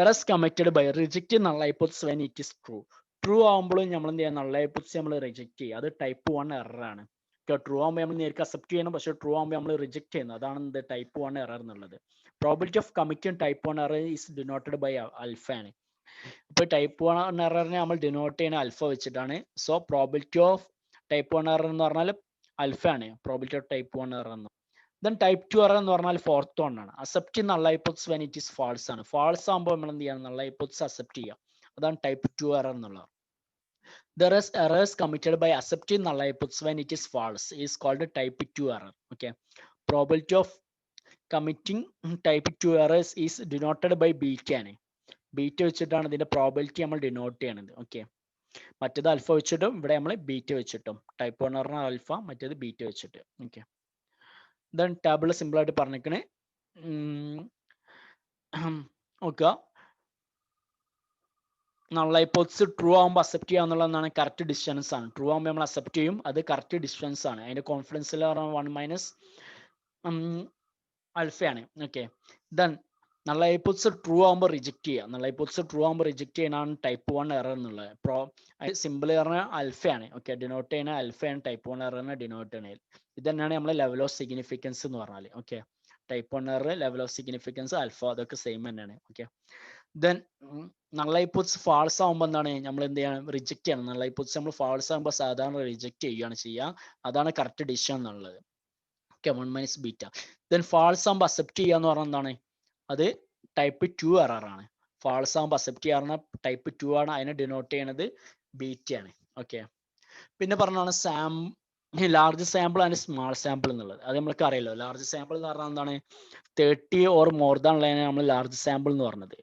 errors committed by reject null hypothesis when it is true. True ആകുമ്പോഴും നമ്മൾ എന്ത് ചെയ്യുക, നൾ ഹൈപ്പോത്തസിസ് നമ്മൾ റിജക്ട് ചെയ്യുക, അത് ടൈപ്പ് 1 എറർ ആണ്. ട്രൂ ആകുമ്പോൾ നമ്മൾ നേരിട്ട് അക്സെപ്റ്റ് ചെയ്യണം, പക്ഷേ ട്രൂ ആകുമ്പോൾ നമ്മൾ റിജക്ട് ചെയ്യുന്നത്, അതാണ് എന്ത് ടൈപ്പ് 1 എറർ എന്നുള്ളത്. Probability of committing type 1 error is denoted by alpha ആണ്. ഇപ്പൊ ടൈപ്പ് 1 എററിനെ നമ്മൾ ഡിനോട്ട് ചെയ്യുന്ന ആൽഫ വെച്ചിട്ടാണ്. So probability of type 1 error എന്ന് പറഞ്ഞാൽ ആൽഫ ആണ്, പ്രോബിലിറ്റി ഓഫ് ടൈപ്പ് 1 എറർ എന്ന്. ദെൻ ടൈപ്പ് 2 എറർ എന്ന് പറഞ്ഞാൽ ഫോർത്ത് വൺ ആണ്, accept null hypothesis when it is false ആണ്. ഫാൾസ് ആകുമ്പോൾ നമ്മൾ എന്ത് ചെയ്യണം, നൾ ഹൈപ്പോത്തസിസ് അക്സെപ്റ്റ് ചെയ്യുക, അതാണ് ടൈപ്പ് 2 എറർ എന്നുള്ളത്. There is errors committed by accepting null hypothesis when it is false is called type 2 error. Okay, probability of committing type 2 errors is denoted by beta ആണ്. Beta വെച്ചിട്ടാണ് ഇതിന്റെ probability നമ്മൾ denote ചെയ്യണത്. Okay, മറ്റേത് അൽഫ വെച്ചിട്ടും ഇവിടെ നമ്മൾ ബീറ്റ വെച്ചിട്ടും. ടൈപ്പ് 1 പറഞ്ഞാൽ അൽഫ, മറ്റേത് ബീറ്റ വെച്ചിട്ട്. ഓക്കെ, ദെൻ ടേബിൾ സിമ്പിൾ ആയിട്ട് പറഞ്ഞിരിക്കണേ. നോക്കുക, നൾ ഹൈപ്പോത്തസിസ് ട്രൂ ആകുമ്പോൾ അക്സെപ്റ്റ് ചെയ്യുക എന്നുള്ളതാണ് കറക്റ്റ് ഡിസ്റ്റൻസ് ആണ്. ട്രൂ ആകുമ്പോൾ നമ്മൾ അക്സെപ്റ്റ് ചെയ്യും, അത് കറക്റ്റ് ഡിസ്റ്റൻസ് ആണ്. അതിന്റെ കോൺഫിഡൻസ് ലെവൽ 1 - ആൽഫയാണ്. Okay, then null hypothesis true ആകുമ്പോൾ റിജക്ട് ചെയ്യുക. നൾ ഹൈപ്പോത്തസിസ് ട്രൂ ആകുമ്പോൾ റിജക്ട് ചെയ്യണതാണ് ടൈപ്പ് 1 എറർ എന്നുള്ളത്. സിമ്പിൾ പറഞ്ഞാൽ ആൽഫയാണ്. ഓക്കെ, ഡിനോട്ട് ചെയ്യുന്ന ആൽഫയാണ് ടൈപ്പ് 1 എററിനെ ഡിനോട്ട് ചെയ്യണത്. ഇത് തന്നെയാണ് നമ്മളെ ലെവൽ ഓഫ് സിഗ്നിഫിക്കൻസ് എന്ന് പറഞ്ഞാൽ. Okay, type 1 error, level of significance, alpha, അതൊക്കെ സെയിം തന്നെയാണ്. Okay, then null hypothesis false ആകുമ്പോൾ എന്താണ് നമ്മൾ എന്ത് ചെയ്യണം, റിജക്ട് ചെയ്യണം. നൾ ഹൈപ്പോത്തസിസ് നമ്മൾ ഫാൾസ് ആകുമ്പോൾ സാധാരണ റിജക്ട് ചെയ്യുകയാണ് ചെയ്യുക, അതാണ് കറക്റ്റ് ഡിസിഷൻ എന്നുള്ളത്. Okay, 1 - beta. ദെൻ ഫാൾസ് ആകുമ്പോൾ അക്സെപ്റ്റ് ചെയ്യുക എന്ന് പറഞ്ഞാൽ എന്താണ്, അത് ടൈപ്പ് 2 എറർ ആണ്. ഫാൾസ് ആകുമ്പോൾ അക്സെപ്റ്റ് ചെയ്യാറുള്ള ടൈപ്പ് 2 ആണ്, അതിനെ ഡിനോട്ട് ചെയ്യണത് ബീറ്റ ആണ്. ഓക്കെ, പിന്നെ പറഞ്ഞാണ് large sample and small sample എന്നുള്ളത്. അത് നമ്മൾക്ക് അറിയാലോ, ലാർജ് സാമ്പിൾ എന്ന് പറഞ്ഞാൽ എന്താണ്, 30 ഓർ മോർ ദാൻ ഉള്ളതിനെ നമ്മൾ ലാർജ് സാമ്പിൾ എന്ന് പറഞ്ഞത്.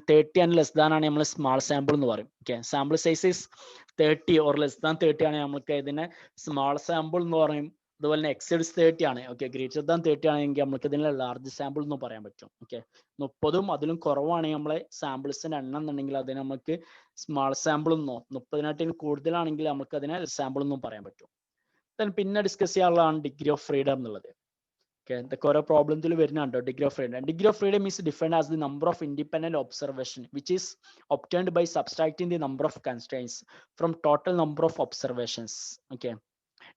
30 and less than ആണ് നമ്മൾ സ്മാൾ സാമ്പിൾ എന്ന് പറയും. Okay, sample size is 30 or less than 30 ആണ് നമുക്ക് ഇതിനെ സ്മാൾ സാമ്പിൾ എന്ന് പറയും. അതുപോലെ തന്നെ എക്സീഡ്സ് 30 ആണ്. ഓക്കെ, ഗ്രേറ്റർ ദാൻ 30 ആണെങ്കിൽ നമുക്ക് ഇതിനെ ലാർജ് സാമ്പിൾ എന്ന് പറയാൻ പറ്റും. ഓക്കെ, 30ഉം അതിലും കുറവാണെങ്കിൽ നമ്മളെ സാമ്പിൾസിന്റെ എണ്ണം എന്നുണ്ടെങ്കിൽ അതിനെ നമുക്ക് സ്മാൾ സാമ്പിൾ എന്നോ, 30-നെക്കാട്ടിലും കൂടുതലാണെങ്കിൽ നമുക്ക് അതിനെ സാമ്പിൾ എന്നും പറയാൻ പറ്റും. പിന്നെ ഡിസ്കസ് ചെയ്യാനുള്ളതാണ് ഡിഗ്രി ഓഫ് ഫ്രീഡം എന്നുള്ളത്. ഇതൊക്കെ ഓരോ പ്രോബ്ലത്തിൽ വരുന്നുണ്ടോ. Degree of freedom. Degree of freedom is defined as the number of independent observation which is obtained by subtracting the number of constraints from total number of observations. Okay,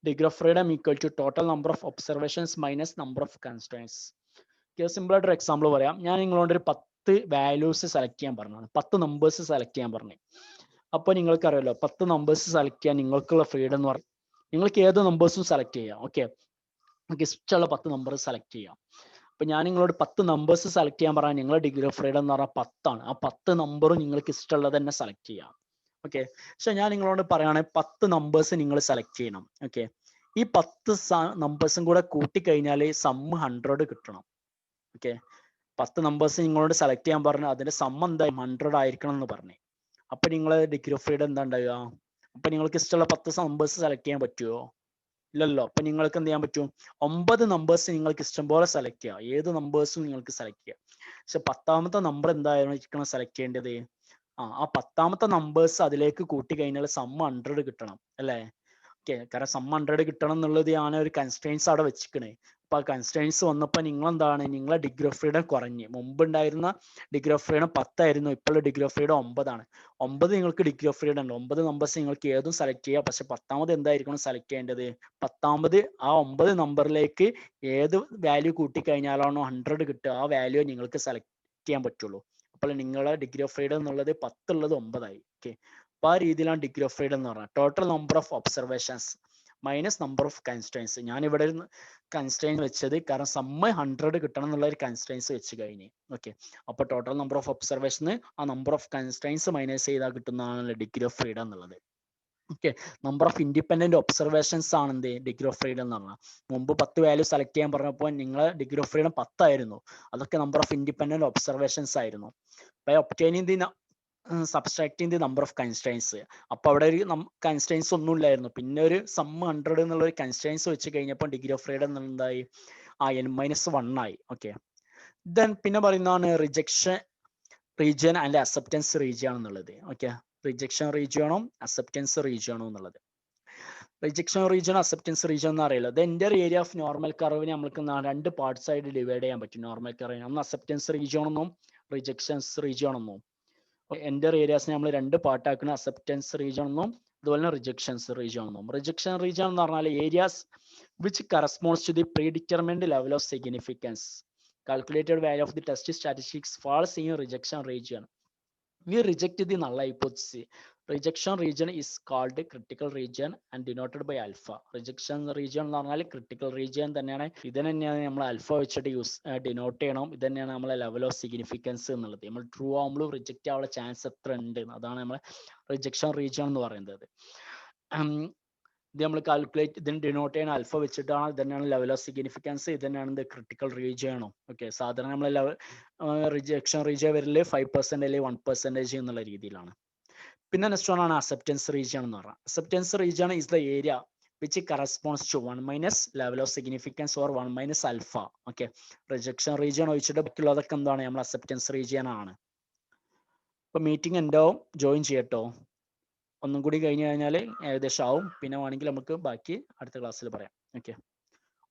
degree of freedom equal to total number of observations minus number of constraints. Simple ആയിട്ടൊരു example പറയാം. ഞാൻ നിങ്ങളോട് ഒരു 10 values select ചെയ്യാൻ പറഞ്ഞാണ്, 10 numbers select ചെയ്യാൻ പറഞ്ഞു. അപ്പോൾ നിങ്ങൾക്ക് അറിയാലോ 10 നമ്പേഴ്സ് സെലക്ട് ചെയ്യാൻ നിങ്ങൾക്കുള്ള ഫ്രീഡം എന്ന് പറയും, നിങ്ങൾക്ക് ഏത് നമ്പേഴ്സും സെലക്ട് ചെയ്യാം. ഓക്കെ, നമുക്ക് ഇഷ്ടമുള്ള 10 നമ്പർ സെലക്ട് ചെയ്യാം. അപ്പൊ ഞാൻ നിങ്ങളോട് 10 നമ്പേഴ്സ് സെലക്ട് ചെയ്യാൻ പറഞ്ഞാൽ നിങ്ങളുടെ ഡിഗ്രി ഓഫ് ഫ്രീഡം എന്ന് പറഞ്ഞാൽ 10 ആണ്. ആ 10 നമ്പറും നിങ്ങൾക്ക് ഇഷ്ടമുള്ളത് തന്നെ സെലക്ട് ചെയ്യാം. ഓക്കെ, പക്ഷെ ഞാൻ നിങ്ങളോട് പറയുകയാണെങ്കിൽ 10 നമ്പേഴ്സ് നിങ്ങൾ സെലക്ട് ചെയ്യണം. ഓക്കെ, ഈ 10 നമ്പേഴ്സും കൂടെ കൂട്ടിക്കഴിഞ്ഞാൽ സം 100 കിട്ടണം. ഓക്കെ, 10 നമ്പേഴ്സ് നിങ്ങളോട് സെലക്ട് ചെയ്യാൻ പറഞ്ഞു, അതിന്റെ സം എന്തായി 100 ആയിരിക്കണം എന്ന് പറഞ്ഞു. അപ്പൊ നിങ്ങളെ ഡിഗ്രി ഓഫ് ഫ്രീഡം എന്താ ഉണ്ടാവുക, അപ്പൊ നിങ്ങൾക്ക് ഇഷ്ടമുള്ള 10 നമ്പേഴ്സ് സെലക്ട് ചെയ്യാൻ പറ്റുമോ? ഇല്ലല്ലോ. അപ്പൊ നിങ്ങൾക്ക് എന്ത് ചെയ്യാൻ പറ്റും? 9 നമ്പേഴ്സ് നിങ്ങൾക്ക് ഇഷ്ടം പോലെ സെലക്ട് ചെയ്യാം. ഏത് നമ്പേഴ്സും നിങ്ങൾക്ക് സെലക്ട് ചെയ്യാം. പക്ഷെ 10ാമത്തെ നമ്പർ എന്തായിരിക്കണം സെലക്ട് ചെയ്യേണ്ടത്? ആ 10ാമത്തെ നമ്പേഴ്സ് അതിലേക്ക് കൂട്ടി കഴിഞ്ഞാൽ സം 100 കിട്ടണം അല്ലേ? ഓക്കെ, കാരണം സം 100 കിട്ടണം എന്നുള്ളത് ഞാൻ ഒരു കൺസ്ട്രെയിൻസ് അവിടെ വെച്ചിക്കണേ. അപ്പൊ ആ കൺസ്ട്രെയിൻസ് വന്നപ്പോൾ നിങ്ങളെന്താണ്, നിങ്ങളെ ഡിഗ്രി ഓഫ് ഫ്രീഡം കുറഞ്ഞ്. മുമ്പ് ഉണ്ടായിരുന്ന ഡിഗ്രി ഓഫ് ഫ്രീഡം 10 ആയിരുന്നു, ഇപ്പോഴുള്ള ഡിഗ്രി ഓഫ് ഫ്രീഡം 9 ആണ്. 9 നിങ്ങൾക്ക് ഡിഗ്രി ഓഫ് ഫ്രീഡം ഉണ്ട്. 9 നമ്പേഴ്സ് നിങ്ങൾക്ക് ഏതും സെലക്ട് ചെയ്യാം. പക്ഷെ 10ാമത് എന്തായിരിക്കണം സെലക്ട് ചെയ്യേണ്ടത്? 10ാമത് ആ 9 നമ്പറിലേക്ക് ഏത് വാല്യൂ കൂട്ടിക്കഴിഞ്ഞാലാണോ 100 കിട്ടുക, ആ വാല്യൂ നിങ്ങൾക്ക് സെലക്ട് ചെയ്യാൻ പറ്റുള്ളൂ. അപ്പോൾ നിങ്ങളെ ഡിഗ്രി ഓഫ് ഫ്രീഡം എന്നുള്ളത് 10 ഉള്ളത് 9 ആയി. ഓക്കെ, അപ്പൊ ആ രീതിയിലാണ് ഡിഗ്രി ഓഫ് ഫ്രീഡം എന്ന് പറഞ്ഞാൽ. Total number of observations minus number of constraints. ഞാൻ ഇവിടെ ഒരു കൺസ്ട്രെയിൻസ് വെച്ചത് കാരണം സമ്മ് 100 കിട്ടണം എന്നുള്ള ഒരു കൺസ്ട്രെയിൻസ് വെച്ച് കഴിഞ്ഞ്. ഓക്കെ, അപ്പൊ ടോട്ടൽ നമ്പർ ഓഫ് ഒബ്സർവേഷന് ആ നമ്പർ ഓഫ് കൺസ്ട്രെയിൻസ് മൈനസ് ചെയ്താൽ കിട്ടുന്നതാണ് ഡിഗ്രി ഓഫ് ഫ്രീഡം എന്നുള്ളത്. Okay, number of independent observations ആണ് എന്ത് ഡിഗ്രി ഓഫ് ഫ്രീഡം എന്ന് പറഞ്ഞാൽ. മുമ്പ് 10 വാല്യൂ സെലക്ട് ചെയ്യാൻ പറഞ്ഞപ്പോൾ നിങ്ങളെ ഡിഗ്രി ഓഫ് ഫ്രീഡം 10 ആയിരുന്നു. അതൊക്കെ നമ്പർ ഓഫ് ഇൻഡിപെൻഡന്റ് ഒബ്സർവേഷൻസ് ആയിരുന്നു. By obtaining the subtracting the number of constraints. അപ്പൊ അവിടെ ഒരു കൺസ്ട്രെയിൻസ് ഒന്നും ഇല്ലായിരുന്നു. പിന്നെ ഒരു സം 100 എന്നുള്ള ഒരു കൺസ്ട്രെയിൻസ് വെച്ച് കഴിഞ്ഞപ്പോൾ ഡിഗ്രി ഓഫ് ഫ്രീഡം എന്തായി? n-1 ആയി. ഓക്കെ, ദെൻ പിന്നെ പറയുന്നതാണ് rejection region and acceptance region എന്നുള്ളത്. ഓക്കെ, റിജക്ഷൻ റീജിയണോ അക്സെപ്റ്റൻസ് റീജിയണോ എന്നുള്ളത്. റിജക്ഷൻ റീജിയൻ അക്സെപ്റ്റൻസ് റീജിയൻ എന്ന് അറിയില്ല. The entire area of normal കർവിനെ നമുക്ക് 2 പാർട്സ് ആയിട്ട് ഡിവൈഡ് ചെയ്യാൻ പറ്റും. നോർമൽ കർവിനെ ഒന്ന് അക്സെപ്റ്റൻസ് റീജിയൻ എന്നും റിജക്ഷൻസ് റീജിയൻ എന്നും. എൻ്റർ ഏരിയാസിനെ നമ്മൾ 2 പാർട്ടാക്കുന്ന അക്സെപ്റ്റൻസ് റീജിയൻ എന്നും അതുപോലെ തന്നെ റിജക്ഷൻസ് റീജിയൻ എന്നും. റിജക്ഷൻ റീജിയൻ എന്ന് പറഞ്ഞാൽ areas which corresponds to the predetermined level of significance calculated value of the test statistics falls in rejection region. We reject the null hypothesis. Rejection region is called critical region and denoted by alpha. Rejection region എന്ന് പറഞ്ഞാൽ critical region തന്നെയാണ്. ഇത് തന്നെയാണ് നമ്മൾ alpha വെച്ചിട്ട് denote ചെയ്യണം. ഇത് തന്നെയാണ് നമ്മളെ ലെവൽ ഓഫ് സിഗ്നിഫിക്കൻസ് എന്നുള്ളത്. നമ്മൾ ട്രൂ ആകുമ്പോഴും റിജക്റ്റ് ആവാനുള്ള ചാൻസ് എത്ര ഉണ്ട്, അതാണ് നമ്മളെ റിജക്ഷൻ റീജിയൻ എന്ന് പറയുന്നത്. ഇത് നമ്മൾ കാൽക്കുലേറ്റ് ഇതിന് ഡിനോട്ട് ചെയ്യുന്ന ആൽഫ വെച്ചിട്ടാണ്. ഇത് തന്നെയാണ് ലെവൽ ഓഫ് സിഗ്നിഫിക്കൻസ്. ഇത് തന്നെയാണ് ഇത് ക്രിട്ടിക്കൽ റീജിയണോ. ഓക്കെ, സാധാരണ നമ്മൾ റിജക്ഷൻ റീജിയൻ വരല് 5% അല്ലെങ്കിൽ 1% എന്നുള്ള രീതിയിലാണ്. പിന്നെ നെക്സ്റ്റ് ആണ് അക്സെപ്റ്റൻസ് റീജിയൻ എന്ന് പറഞ്ഞാൽ. Acceptance region is the area which corresponds to 1 - level of significance or 1 - alpha. Okay, rejection region ഒഴിച്ചിട്ട് ബാക്കിയുള്ളതൊക്കെ എന്താണ് നമ്മൾ അക്സെപ്റ്റൻസ് റീജിയൻ ആണ്. ഇപ്പൊ മീറ്റിംഗ് എന്താവും, ജോയിൻ ചെയ്യട്ടോ. ഒന്നും കൂടി കഴിഞ്ഞ് കഴിഞ്ഞാൽ ഏകദേശം ആവും. പിന്നെ വേണമെങ്കിൽ നമുക്ക് ബാക്കി അടുത്ത ക്ലാസ്സിൽ പറയാം. ഓക്കെ,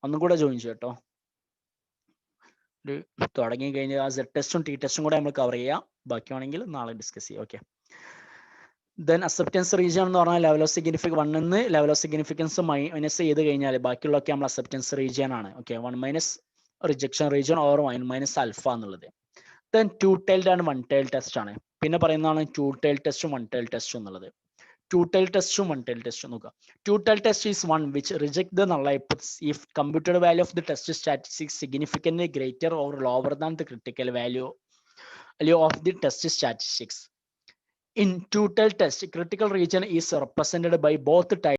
ഒന്നും കൂടെ ജോയിൻ ചെയ്യട്ടോ. തുടങ്ങി കഴിഞ്ഞാൽ ആ സെഡ് ടെസ്റ്റും ടി ടെസ്റ്റും കൂടെ നമ്മൾ കവർ ചെയ്യാം. ബാക്കി വേണമെങ്കിൽ നാളെ ഡിസ്കസ് ചെയ്യാം. ഓക്കെ, ദെൻ അക്സെപ്റ്റൻസ് റീജിയൻ എന്ന് പറഞ്ഞാൽ level of significance 1 level of significance minus ചെയ്ത് കഴിഞ്ഞാൽ ബാക്കിയുള്ളതൊക്കെ നമ്മൾ അക്സെപ്റ്റൻസ് റീജിയൻ ആണ്. Okay, 1 - rejection region or 1 - alpha എന്നുള്ളത്. Then 2-tailed and 1-tailed test ആണ്. പിന്നെ പറയുന്നതാണ് 2-tailed ടെസ്റ്റും 1-tailed ടെസ്റ്റും എന്നുള്ളത്. 2-tailed ടെസ്റ്റും 1-tailed ടെസ്റ്റും നോക്കുക. 2-tailed test is one which reject the null hypothesis if computed value of the test statistics significantly greater or lower than the critical value of the test statistics. In 2-tailed test, critical region is represented by both types